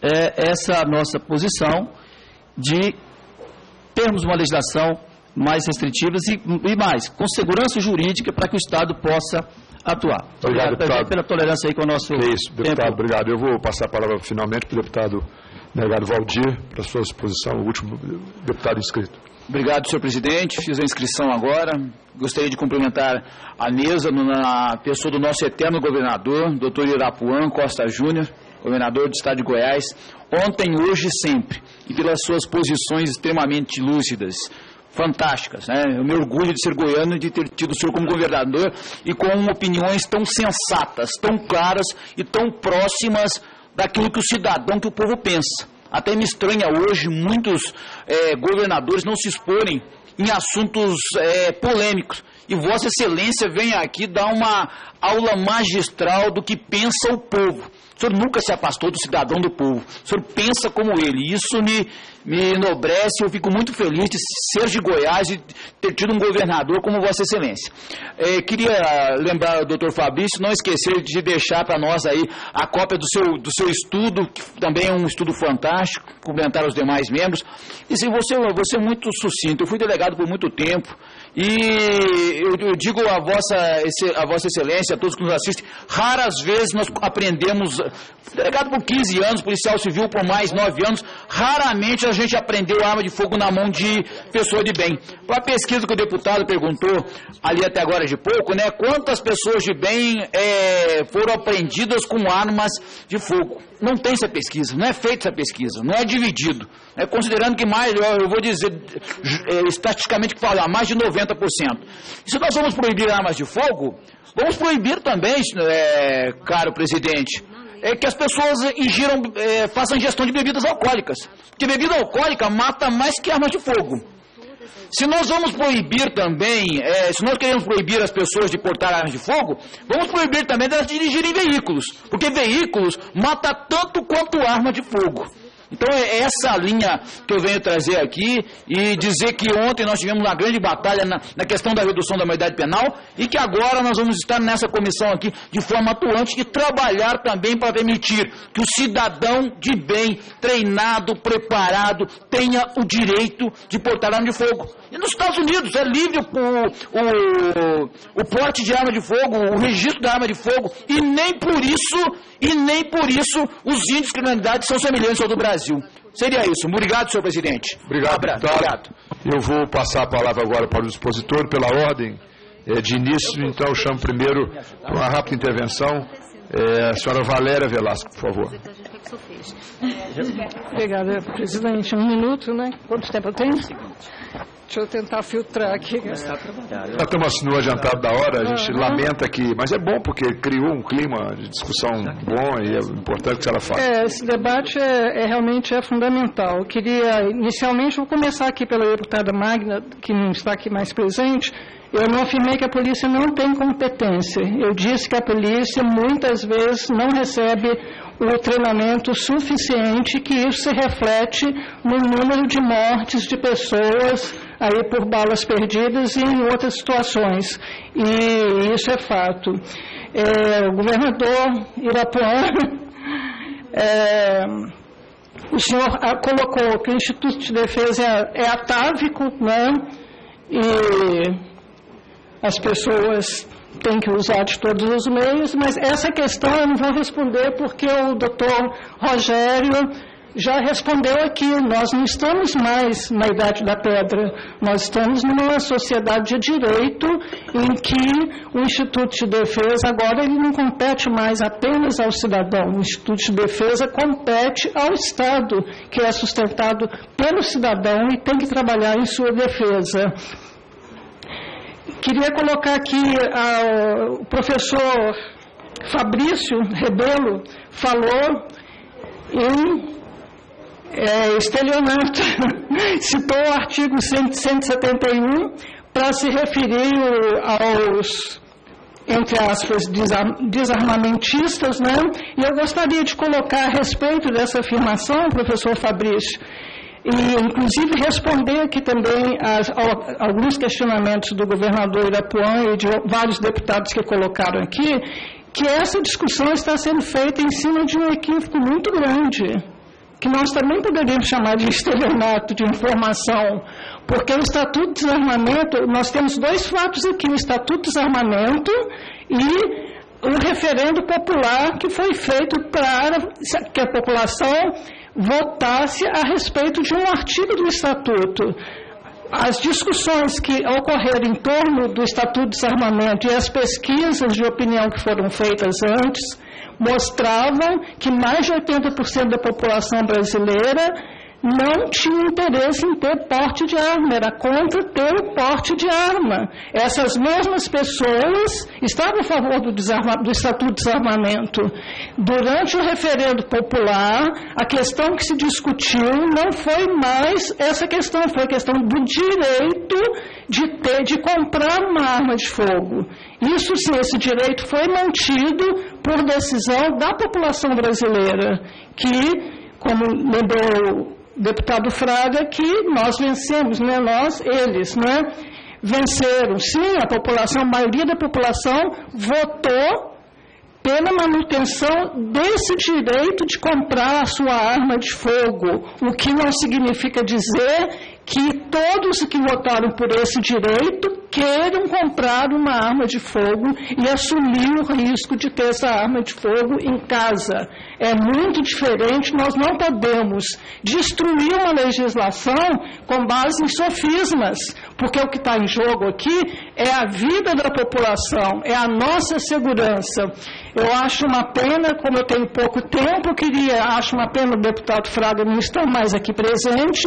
essa nossa posição de termos uma legislação mais restritiva e mais, com segurança jurídica para que o Estado possa atuar. Obrigado, deputado. Pela tolerância aí com o nosso isso, deputado, tempo. Obrigado. Eu vou passar a palavra finalmente para o deputado delegado Valdir, para a sua exposição, o último deputado inscrito. Obrigado, senhor presidente. Fiz a inscrição agora. Gostaria de cumprimentar a mesa na pessoa do nosso eterno governador, doutor Irapuã Costa Júnior, governador do estado de Goiás, ontem, hoje e sempre, e pelas suas posições extremamente lúcidas, fantásticas, né? Eu me orgulho de ser goiano e de ter tido o senhor como governador e com opiniões tão sensatas, tão claras e tão próximas daquilo que o cidadão, que o povo pensa. Até me estranha hoje muitos governadores não se exporem em assuntos polêmicos. E Vossa Excelência vem aqui dar uma aula magistral do que pensa o povo. O senhor nunca se afastou do cidadão do povo. O senhor pensa como ele. Isso me enobrece. Eu fico muito feliz de ser de Goiás e ter tido um governador como Vossa Excelência. Queria lembrar o doutor Fabrício, não esquecer de deixar para nós aí a cópia do seu estudo, que também é um estudo fantástico, cumprimentar os demais membros. E se você é muito sucinto, eu fui delegado por muito tempo e eu digo a Vossa Excelência, a todos que nos assistem, raras vezes nós aprendemos, delegado por 15 anos, policial civil por mais 9 anos, raramente a gente aprendeu arma de fogo na mão de pessoa de bem. Para a pesquisa que o deputado perguntou ali até agora de pouco, né, quantas pessoas de bem foram apreendidas com armas de fogo? Não tem essa pesquisa, não é feita essa pesquisa, não é dividido. Considerando que mais, eu vou dizer, estatisticamente falar, mais de 90%. E se nós vamos proibir armas de fogo, vamos proibir também, caro presidente, que as pessoas façam ingestão de bebidas alcoólicas. Porque bebida alcoólica mata mais que armas de fogo. Se nós vamos proibir também, se nós queremos proibir as pessoas de portar armas de fogo, vamos proibir também delas dirigirem veículos, porque veículos matam tanto quanto arma de fogo. Então é essa linha que eu venho trazer aqui e dizer que ontem nós tivemos uma grande batalha na questão da redução da maioridade penal e que agora nós vamos estar nessa comissão aqui de forma atuante e trabalhar também para permitir que o cidadão de bem, treinado, preparado, tenha o direito de portar arma de fogo. E nos Estados Unidos é livre o porte de arma de fogo, o registro da arma de fogo, e nem por isso os índices de criminalidade são semelhantes ao do Brasil. Seria isso. Obrigado, senhor presidente. Obrigado. Eu vou passar a palavra agora para o expositor, pela ordem de início, então eu chamo primeiro para uma rápida intervenção a senhora Valéria Velasco, por favor. Obrigada, presidente. Um minuto, né? Quanto tempo eu tenho? Deixa eu tentar filtrar aqui. Já estamos no adiantado da hora, a gente lamenta que... Mas é bom, porque criou um clima de discussão bom e é importante que ela faça. Esse debate realmente é fundamental. Eu queria, inicialmente, vou começar aqui pela deputada Magna, que não está aqui mais presente. Eu não afirmei que a polícia não tem competência. Eu disse que a polícia, muitas vezes, não recebe o treinamento suficiente, que isso se reflete no número de mortes de pessoas aí por balas perdidas e em outras situações. E isso é fato. O governador Irapuã, o senhor colocou que o Instituto de Defesa é atávico, né? E as pessoas têm que usar de todos os meios, mas essa questão eu não vou responder porque o doutor Rogério já respondeu aqui. Nós não estamos mais na Idade da Pedra, nós estamos numa sociedade de direito em que o Instituto de Defesa agora ele não compete mais apenas ao cidadão, o Instituto de Defesa compete ao Estado, que é sustentado pelo cidadão e tem que trabalhar em sua defesa. Queria colocar aqui, o professor Fabrício Rebelo falou em estelionato, citou o artigo 171 para se referir aos, entre aspas, desarmamentistas, né? E eu gostaria de colocar a respeito dessa afirmação, professor Fabrício, e, inclusive, responder aqui também a alguns questionamentos do governador Irapuã e de vários deputados que colocaram aqui, que essa discussão está sendo feita em cima de um equívoco muito grande, que nós também poderíamos chamar de estelionato de informação, porque o Estatuto de Desarmamento, nós temos dois fatos aqui, o Estatuto de Desarmamento e o referendo popular que foi feito para que a população votasse a respeito de um artigo do Estatuto. As discussões que ocorreram em torno do Estatuto de Desarmamento e as pesquisas de opinião que foram feitas antes mostravam que mais de 80% da população brasileira não tinha interesse em ter porte de arma, era contra ter o porte de arma. Essas mesmas pessoas estavam a favor do Estatuto de Desarmamento. Durante o referendo popular, a questão que se discutiu não foi mais essa questão, foi a questão do direito de comprar uma arma de fogo. Isso sim, esse direito foi mantido por decisão da população brasileira, que, como lembrou o deputado Fraga, que nós vencemos, né? Eles, né? Venceram. Sim, a população, a maioria da população votou pela manutenção desse direito de comprar a sua arma de fogo, o que não significa dizer que todos que votaram por esse direito queiram comprar uma arma de fogo e assumir o risco de ter essa arma de fogo em casa. É muito diferente, nós não podemos destruir uma legislação com base em sofismas, porque o que está em jogo aqui é a vida da população, é a nossa segurança. Eu acho uma pena, como eu tenho pouco tempo, acho uma pena o deputado Fraga não estar mais aqui presente,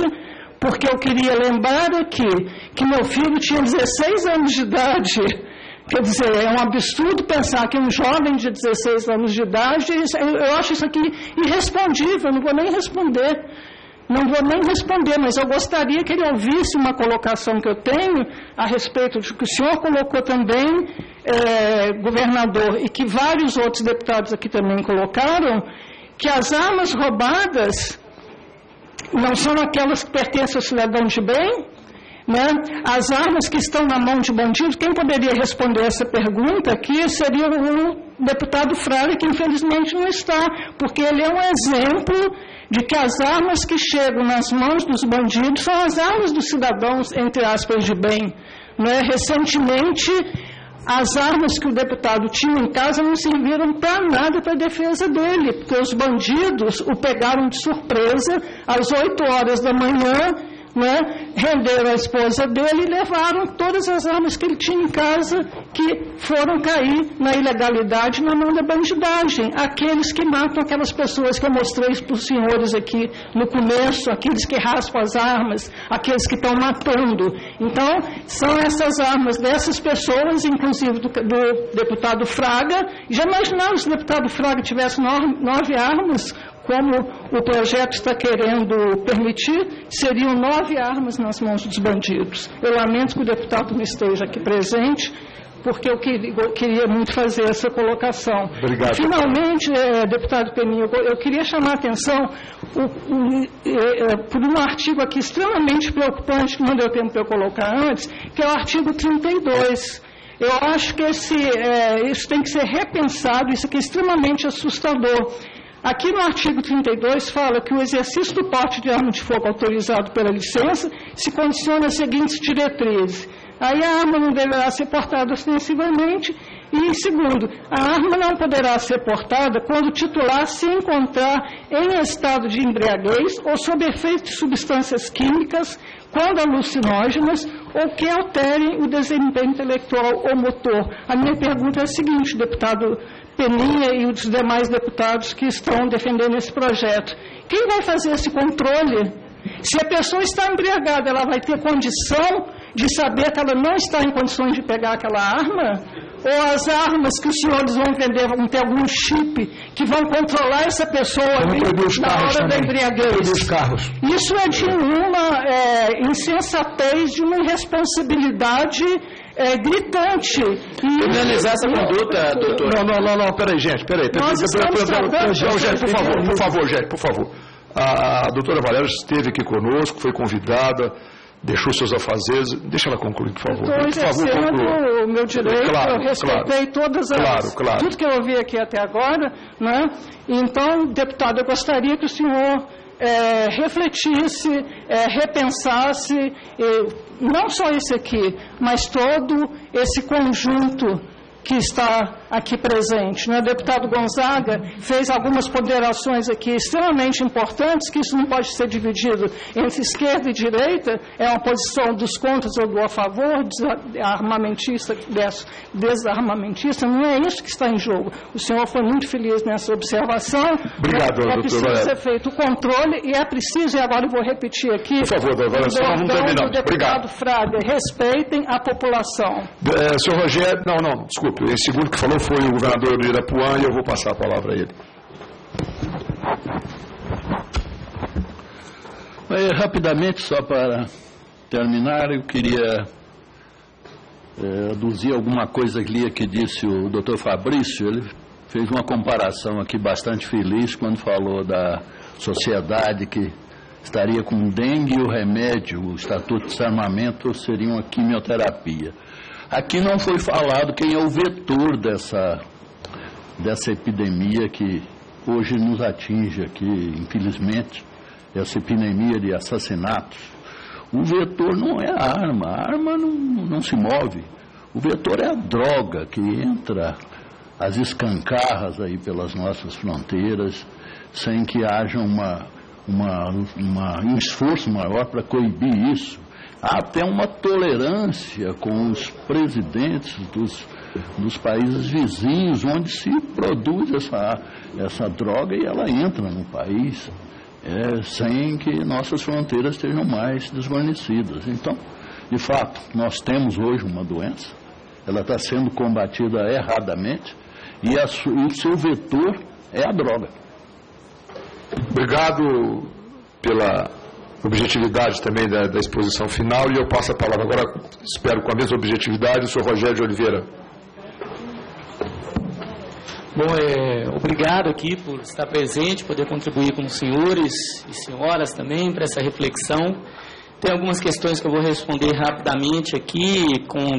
porque eu queria lembrar aqui que meu filho tinha 16 anos de idade. Quer dizer, é um absurdo pensar que um jovem de 16 anos de idade, eu acho isso aqui irrespondível, não vou nem responder. Não vou nem responder, mas eu gostaria que ele ouvisse uma colocação que eu tenho a respeito do que o senhor colocou também, governador, e que vários outros deputados aqui também colocaram, que as armas roubadas não são aquelas que pertencem ao cidadão de bem, né? As armas que estão na mão de bandido, quem poderia responder essa pergunta aqui seria o deputado Fraga, que infelizmente não está, porque ele é um exemplo de que as armas que chegam nas mãos dos bandidos são as armas dos cidadãos, entre aspas, de bem. Né? Recentemente, as armas que o deputado tinha em casa não serviram para nada para a defesa dele, porque os bandidos o pegaram de surpresa às 8 horas da manhã, né, renderam a esposa dele e levaram todas as armas que ele tinha em casa, que foram cair na ilegalidade, na mão da bandidagem. Aqueles que matam aquelas pessoas que eu mostrei para os senhores aqui no começo, aqueles que raspam as armas, aqueles que estão matando. Então, são essas armas dessas pessoas, inclusive do deputado Fraga. Já imaginaram se o deputado Fraga tivesse 9 armas, como o projeto está querendo permitir, seriam 9 armas nas mãos dos bandidos. Eu lamento que o deputado não esteja aqui presente, porque eu queria muito fazer essa colocação. Obrigado. Finalmente, deputado Peninha, eu queria chamar a atenção por um artigo aqui extremamente preocupante, que não deu tempo para eu colocar antes, que é o artigo 32. Eu acho que isso tem que ser repensado, isso aqui é extremamente assustador. Aqui no artigo 32 fala que o exercício do porte de arma de fogo autorizado pela licença se condiciona às seguintes diretrizes. Aí a arma não deverá ser portada ostensivamente e, segundo, a arma não poderá ser portada quando o titular se encontrar em estado de embriaguez ou sob efeito de substâncias químicas, quando alucinógenas ou que alterem o desempenho intelectual ou motor. A minha pergunta é a seguinte, deputado Peninha e os demais deputados que estão defendendo esse projeto. Quem vai fazer esse controle? Se a pessoa está embriagada, ela vai ter condição de saber que ela não está em condições de pegar aquela arma? Ou as armas que os senhores vão vender vão ter algum chip que vão controlar essa pessoa ali na hora da embriaguez? Isso é de uma insensatez, de uma irresponsabilidade gritante. Analisar essa conduta, doutor. Não, peraí, gente, peraí. Gente, por favor. A doutora Valéria esteve aqui conosco, foi convidada, deixou seus afazeres. Deixa ela concluir, por favor. Estou exercendo o meu direito, eu respeitei todas as... Claro. Tudo que eu ouvi aqui até agora, né? Então, deputado, eu gostaria que o senhor refletisse, repensasse, não só esse aqui, mas todo esse conjunto que está aqui presente. Né? O deputado Gonzaga fez algumas ponderações aqui extremamente importantes, que isso não pode ser dividido entre esquerda e direita, é uma posição dos contras ou do a favor, armamentista, desarmamentista, não é isso que está em jogo. O senhor foi muito feliz nessa observação. Obrigado, é preciso ser feito o controle e é preciso, e agora eu vou repetir aqui, por favor, vamos terminar. Do deputado Fraga, respeitem a população. Senhor Rogério, não, desculpe, esse segundo que falou foi o governador de Irapuã e eu vou passar a palavra a ele. Rapidamente, só para terminar, eu queria aduzir alguma coisa que disse o doutor Fabrício. Ele fez uma comparação aqui bastante feliz quando falou da sociedade que estaria com dengue e o remédio, o estatuto de desarmamento, seria uma quimioterapia. Aqui não foi falado quem é o vetor dessa epidemia que hoje nos atinge aqui, infelizmente, essa epidemia de assassinatos. O vetor não é a arma não se move. O vetor é a droga que entra às escancarras aí pelas nossas fronteiras, sem que haja um esforço maior para coibir isso. Há até uma tolerância com os presidentes dos países vizinhos, onde se produz essa droga e ela entra no país, sem que nossas fronteiras estejam mais desguarnecidas. Então, de fato, nós temos hoje uma doença, ela está sendo combatida erradamente e o seu vetor é a droga. Obrigado pela objetividade também da exposição final, e eu passo a palavra agora, espero com a mesma objetividade, o senhor Rogério de Oliveira. Bom, obrigado aqui por estar presente, poder contribuir com os senhores e senhoras também para essa reflexão. Tem algumas questões que eu vou responder rapidamente aqui,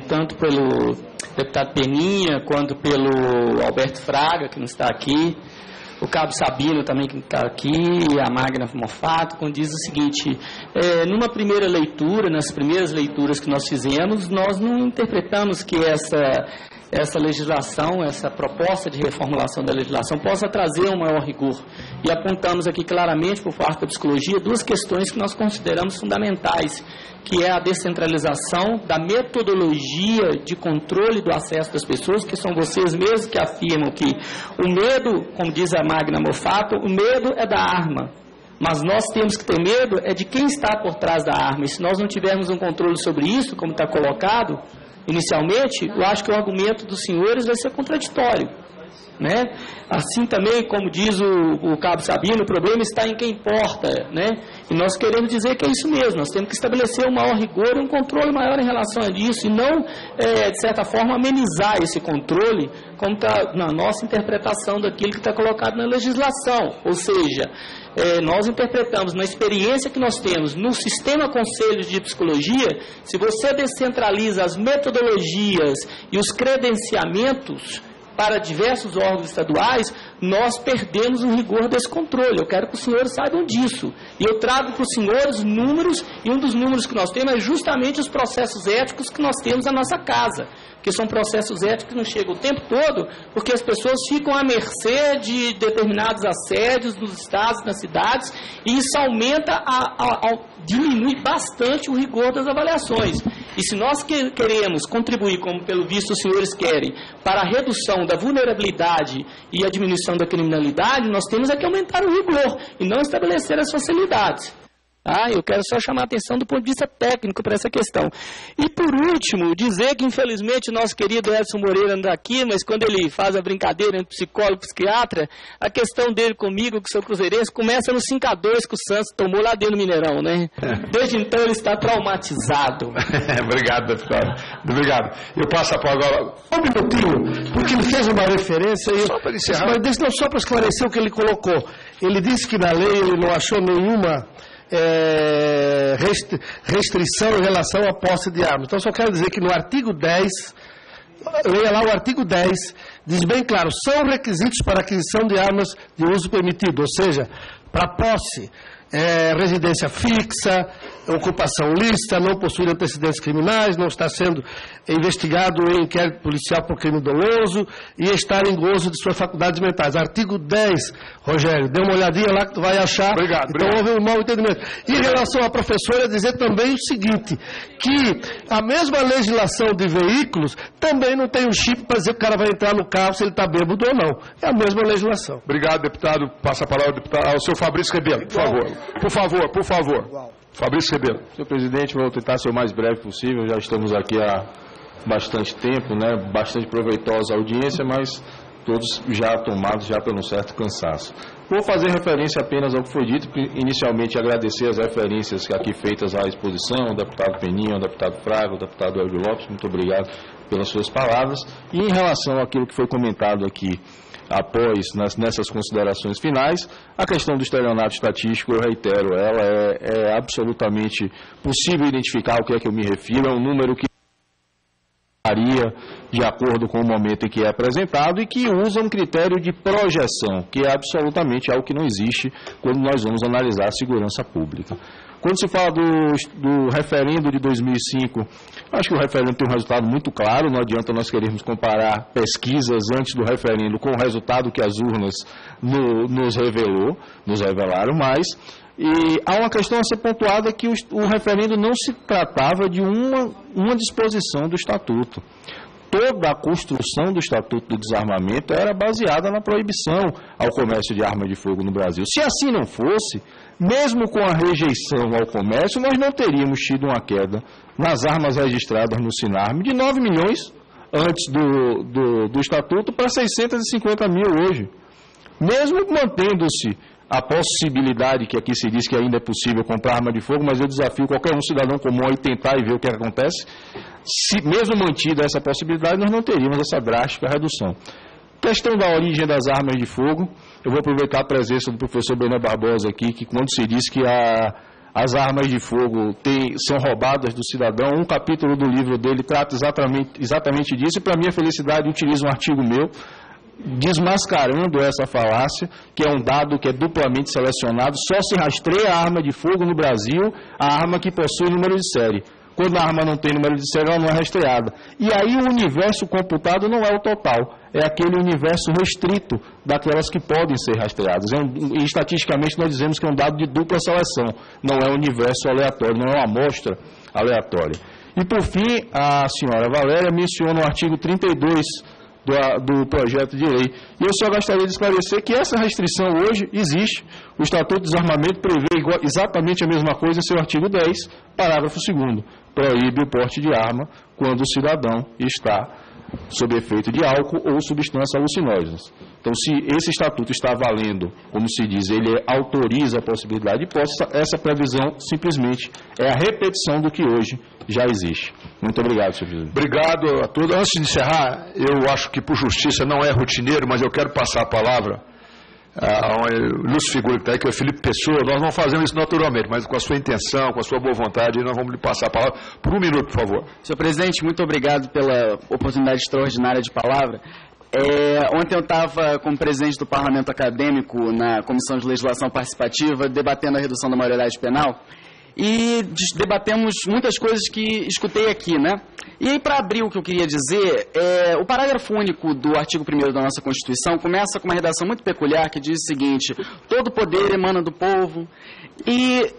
tanto pelo deputado Peninha, quanto pelo Alberto Fraga, que não está aqui, o Cabo Sabino também, que está aqui, e a Magna Mofato, quando diz o seguinte: numa primeira leitura, nas primeiras leituras que nós fizemos, nós não interpretamos que essa legislação, essa proposta de reformulação da legislação possa trazer um maior rigor. E apontamos aqui claramente, por parte da psicologia, duas questões que nós consideramos fundamentais, que é a descentralização da metodologia de controle do acesso das pessoas, que são vocês mesmos que afirmam que o medo, como diz a Magna Mofato, o medo é da arma. Mas nós temos que ter medo é de quem está por trás da arma. E se nós não tivermos um controle sobre isso, como está colocado inicialmente, eu acho que o argumento dos senhores vai ser contraditório, né? Assim também, como diz o Cabo Sabino, o problema está em quem importa, né? E nós queremos dizer que é isso mesmo, nós temos que estabelecer um maior rigor e um controle maior em relação a isso, e não, de certa forma, amenizar esse controle, como está na nossa interpretação daquilo que está colocado na legislação. Ou seja, nós interpretamos na experiência que nós temos no sistema Conselhos de Psicologia, se você descentraliza as metodologias e os credenciamentos para diversos órgãos estaduais, nós perdemos o rigor desse controle. Eu quero que os senhores saibam disso. E eu trago para os senhores números, e um dos números que nós temos é justamente os processos éticos que nós temos na nossa casa. Porque são processos éticos que não chegam o tempo todo, porque as pessoas ficam à mercê de determinados assédios nos estados, nas cidades, e isso aumenta, diminui bastante o rigor das avaliações. E se nós queremos contribuir, como pelo visto os senhores querem, para a redução da vulnerabilidade e a diminuição da criminalidade, nós temos que aumentar o rigor e não estabelecer as facilidades. Eu quero só chamar a atenção do ponto de vista técnico para essa questão. E, por último, dizer que, infelizmente, o nosso querido Edson Moreira não está aqui, mas quando ele faz a brincadeira entre psicólogo e psiquiatra, a questão dele comigo, com o seu cruzeirense, começa no 5-2 que o Santos tomou lá dentro do Mineirão, né? Desde então, ele está traumatizado. Obrigado, deputado. Obrigado. Eu passo a palavra agora. Um minutinho, porque ele fez uma referência aí. Só para encerrar. Mas só para esclarecer o que ele colocou. Ele disse que na lei ele não achou nenhuma restrição em relação à posse de armas. Então, só quero dizer que no artigo 10, leia lá o artigo 10, diz bem claro, são requisitos para aquisição de armas de uso permitido, ou seja, para posse, residência fixa, ocupação lícita, não possuir antecedentes criminais, não estar sendo investigado em inquérito policial por crime doloso e estar em gozo de suas faculdades mentais. Artigo 10, Rogério, dê uma olhadinha lá que tu vai achar. Obrigado. Então houve um mau entendimento. E em relação à professora, dizer também o seguinte, que a mesma legislação de veículos também não tem um chip para dizer que o cara vai entrar no carro se ele está bêbado ou não. É a mesma legislação. Obrigado, deputado. Passa a palavra ao senhor Fabrício Rebelo, por favor. Por favor. Fabrício Rebelo. Senhor presidente, vou tentar ser o mais breve possível. Já estamos aqui há bastante tempo, né? Bastante proveitosa a audiência, mas todos já tomados já pelo certo cansaço. Vou fazer referência apenas ao que foi dito, inicialmente agradecer as referências aqui feitas à exposição, ao deputado Peninha, ao deputado Fraga, ao deputado Hélio Lopes, muito obrigado pelas suas palavras. E em relação àquilo que foi comentado aqui, após, nessas considerações finais, a questão do estelionato estatístico, eu reitero, ela é absolutamente possível identificar o que é que eu me refiro, é um número que varia de acordo com o momento em que é apresentado e que usa um critério de projeção, que é absolutamente algo que não existe quando nós vamos analisar a segurança pública. Quando se fala do referendo de 2005, acho que o referendo tem um resultado muito claro, não adianta nós querermos comparar pesquisas antes do referendo com o resultado que as urnas nos revelaram, mas e há uma questão a ser pontuada que o referendo não se tratava de uma disposição do Estatuto. Toda a construção do Estatuto do Desarmamento era baseada na proibição ao comércio de armas de fogo no Brasil. Se assim não fosse, mesmo com a rejeição ao comércio, nós não teríamos tido uma queda nas armas registradas no Sinarme de 9 milhões antes do Estatuto para 650 mil hoje. mesmo mantendo-se a possibilidade, que aqui se diz que ainda é possível comprar arma de fogo, mas eu desafio qualquer um cidadão comum a ir tentar e ver o que acontece. Se mesmo mantida essa possibilidade, nós não teríamos essa drástica redução. Questão da origem das armas de fogo, eu vou aproveitar a presença do professor Bené Barbosa aqui, que quando se diz que as armas de fogo são roubadas do cidadão, um capítulo do livro dele trata exatamente disso, e para minha felicidade utiliza um artigo meu, desmascarando essa falácia, que é um dado que é duplamente selecionado. Só se rastreia a arma de fogo no Brasil, a arma que possui número de série. Quando a arma não tem número de série, ela não é rastreada. E aí o universo computado não é o total, é aquele universo restrito daquelas que podem ser rastreadas. E estatisticamente nós dizemos que é um dado de dupla seleção, não é um universo aleatório, não é uma amostra aleatória. E por fim, a senhora Valéria menciona o artigo 32 do projeto de lei. E eu só gostaria de esclarecer que essa restrição hoje existe. O Estatuto de Desarmamento prevê exatamente a mesma coisa em seu artigo 10, parágrafo 2º. Proíbe o porte de arma quando o cidadão está sob efeito de álcool ou substâncias alucinógenas. Então, se esse estatuto está valendo, como se diz, ele autoriza a possibilidade de posse, essa previsão simplesmente é a repetição do que hoje já existe. Muito obrigado, senhor presidente. Obrigado a todos. Antes de encerrar, eu acho que por justiça não é rotineiro, mas eu quero passar a palavra a uma ilustre figura que está aí, que é o Felipe Pessoa. Nós não fazemos isso naturalmente, mas com a sua intenção, com a sua boa vontade, nós vamos lhe passar a palavra por 1 minuto, por favor. Senhor presidente, muito obrigado pela oportunidade extraordinária de palavra. Ontem eu estava como presidente do Parlamento Acadêmico na Comissão de Legislação Participativa, debatendo a redução da maioridade penal, e debatemos muitas coisas que escutei aqui, né? E aí, para abrir o que eu queria dizer, o parágrafo único do artigo 1º da nossa Constituição começa com uma redação muito peculiar que diz o seguinte: todo poder emana do povo. E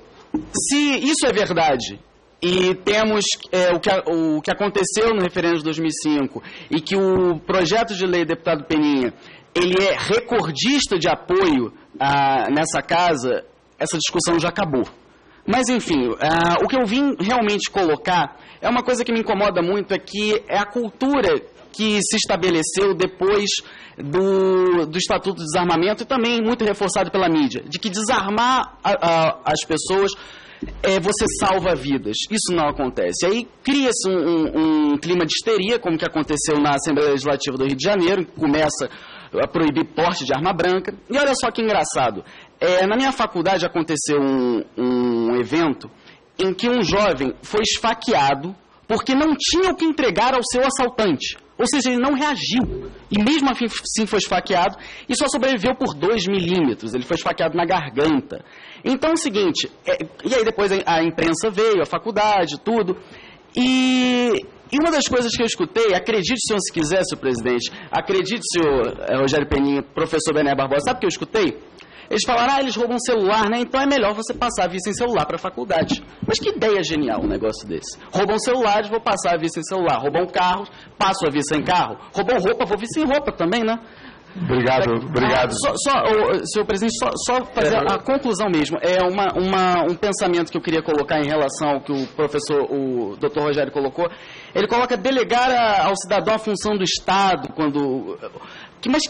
se isso é verdade, e temos o que aconteceu no referendo de 2005, e que o projeto de lei do deputado Peninha, ele é recordista de apoio nessa casa, essa discussão já acabou. Mas, enfim, o que eu vim realmente colocar é uma coisa que me incomoda muito, é que é a cultura que se estabeleceu depois do Estatuto de Desarmamento, e também muito reforçado pela mídia, de que desarmar as pessoas você salva vidas. Isso não acontece. Aí cria-se um clima de histeria, como que aconteceu na Assembleia Legislativa do Rio de Janeiro, que começa a proibir porte de arma branca. E olha só que engraçado. Na minha faculdade aconteceu um evento em que um jovem foi esfaqueado porque não tinha o que entregar ao seu assaltante. Ou seja, ele não reagiu. E mesmo assim foi esfaqueado e só sobreviveu por 2 milímetros. Ele foi esfaqueado na garganta. Então é o seguinte, e aí depois a imprensa veio, a faculdade, tudo. E uma das coisas que eu escutei, acredite senhor se quiser, senhor presidente, acredite senhor Rogério Peninha, professor Bené Barbosa, sabe o que eu escutei? Eles falaram, eles roubam celular, né? Então é melhor você passar a vista em celular para a faculdade. Mas que ideia genial um negócio desse. Roubam celulares, vou passar a vista em celular. Roubam carros, passo a vista em carro. Roubam roupa, vou vista em roupa também, né? Obrigado. Senhor presidente, só fazer a conclusão mesmo. É um pensamento que eu queria colocar em relação ao que o doutor Rogério colocou. Ele coloca delegar ao cidadão a função do Estado, mas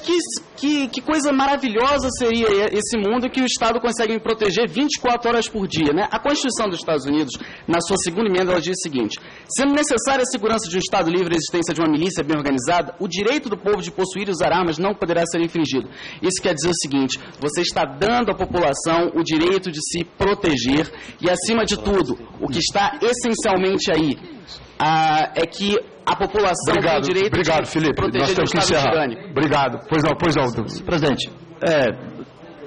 que coisa maravilhosa seria esse mundo que o Estado consegue me proteger 24 horas por dia, né? A Constituição dos Estados Unidos, na sua segunda emenda, ela diz o seguinte: sendo necessária a segurança de um Estado livre e a existência de uma milícia bem organizada, o direito do povo de possuir e usar armas não poderá ser infringido. Isso quer dizer o seguinte: você está dando à população o direito de se proteger e, acima de tudo, o que está essencialmente aí é que a população tem o direito de Felipe. proteger do Estado tirânico. Obrigado. Pois não. Presidente,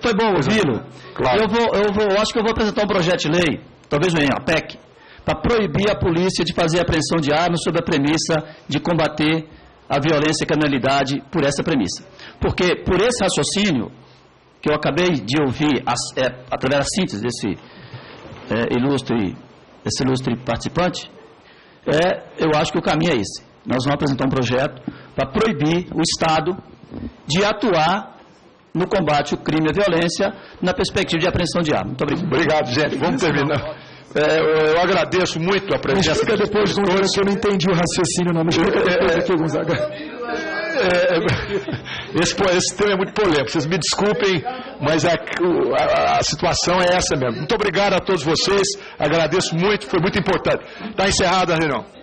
foi bom ouvi-lo. Claro. Eu acho que eu vou apresentar um projeto de lei, talvez venha a PEC, para proibir a polícia de fazer apreensão de armas sob a premissa de combater a violência e a criminalidade por essa premissa. Porque, por esse raciocínio que eu acabei de ouvir, através da síntese desse ilustre participante, eu acho que o caminho é esse. Nós vamos apresentar um projeto para proibir o Estado de atuar no combate ao crime e à violência na perspectiva de apreensão de armas. Muito obrigado. Obrigado, gente. Vamos terminar. Eu agradeço muito a presença. Explica depois, Gonzaga, que eu não entendi o raciocínio, não. Me explica depois aqui, Gonzaga. esse tema é muito polêmico. Vocês me desculpem, mas a situação é essa mesmo. Muito obrigado a todos vocês. Agradeço muito, foi muito importante. Está encerrada a reunião.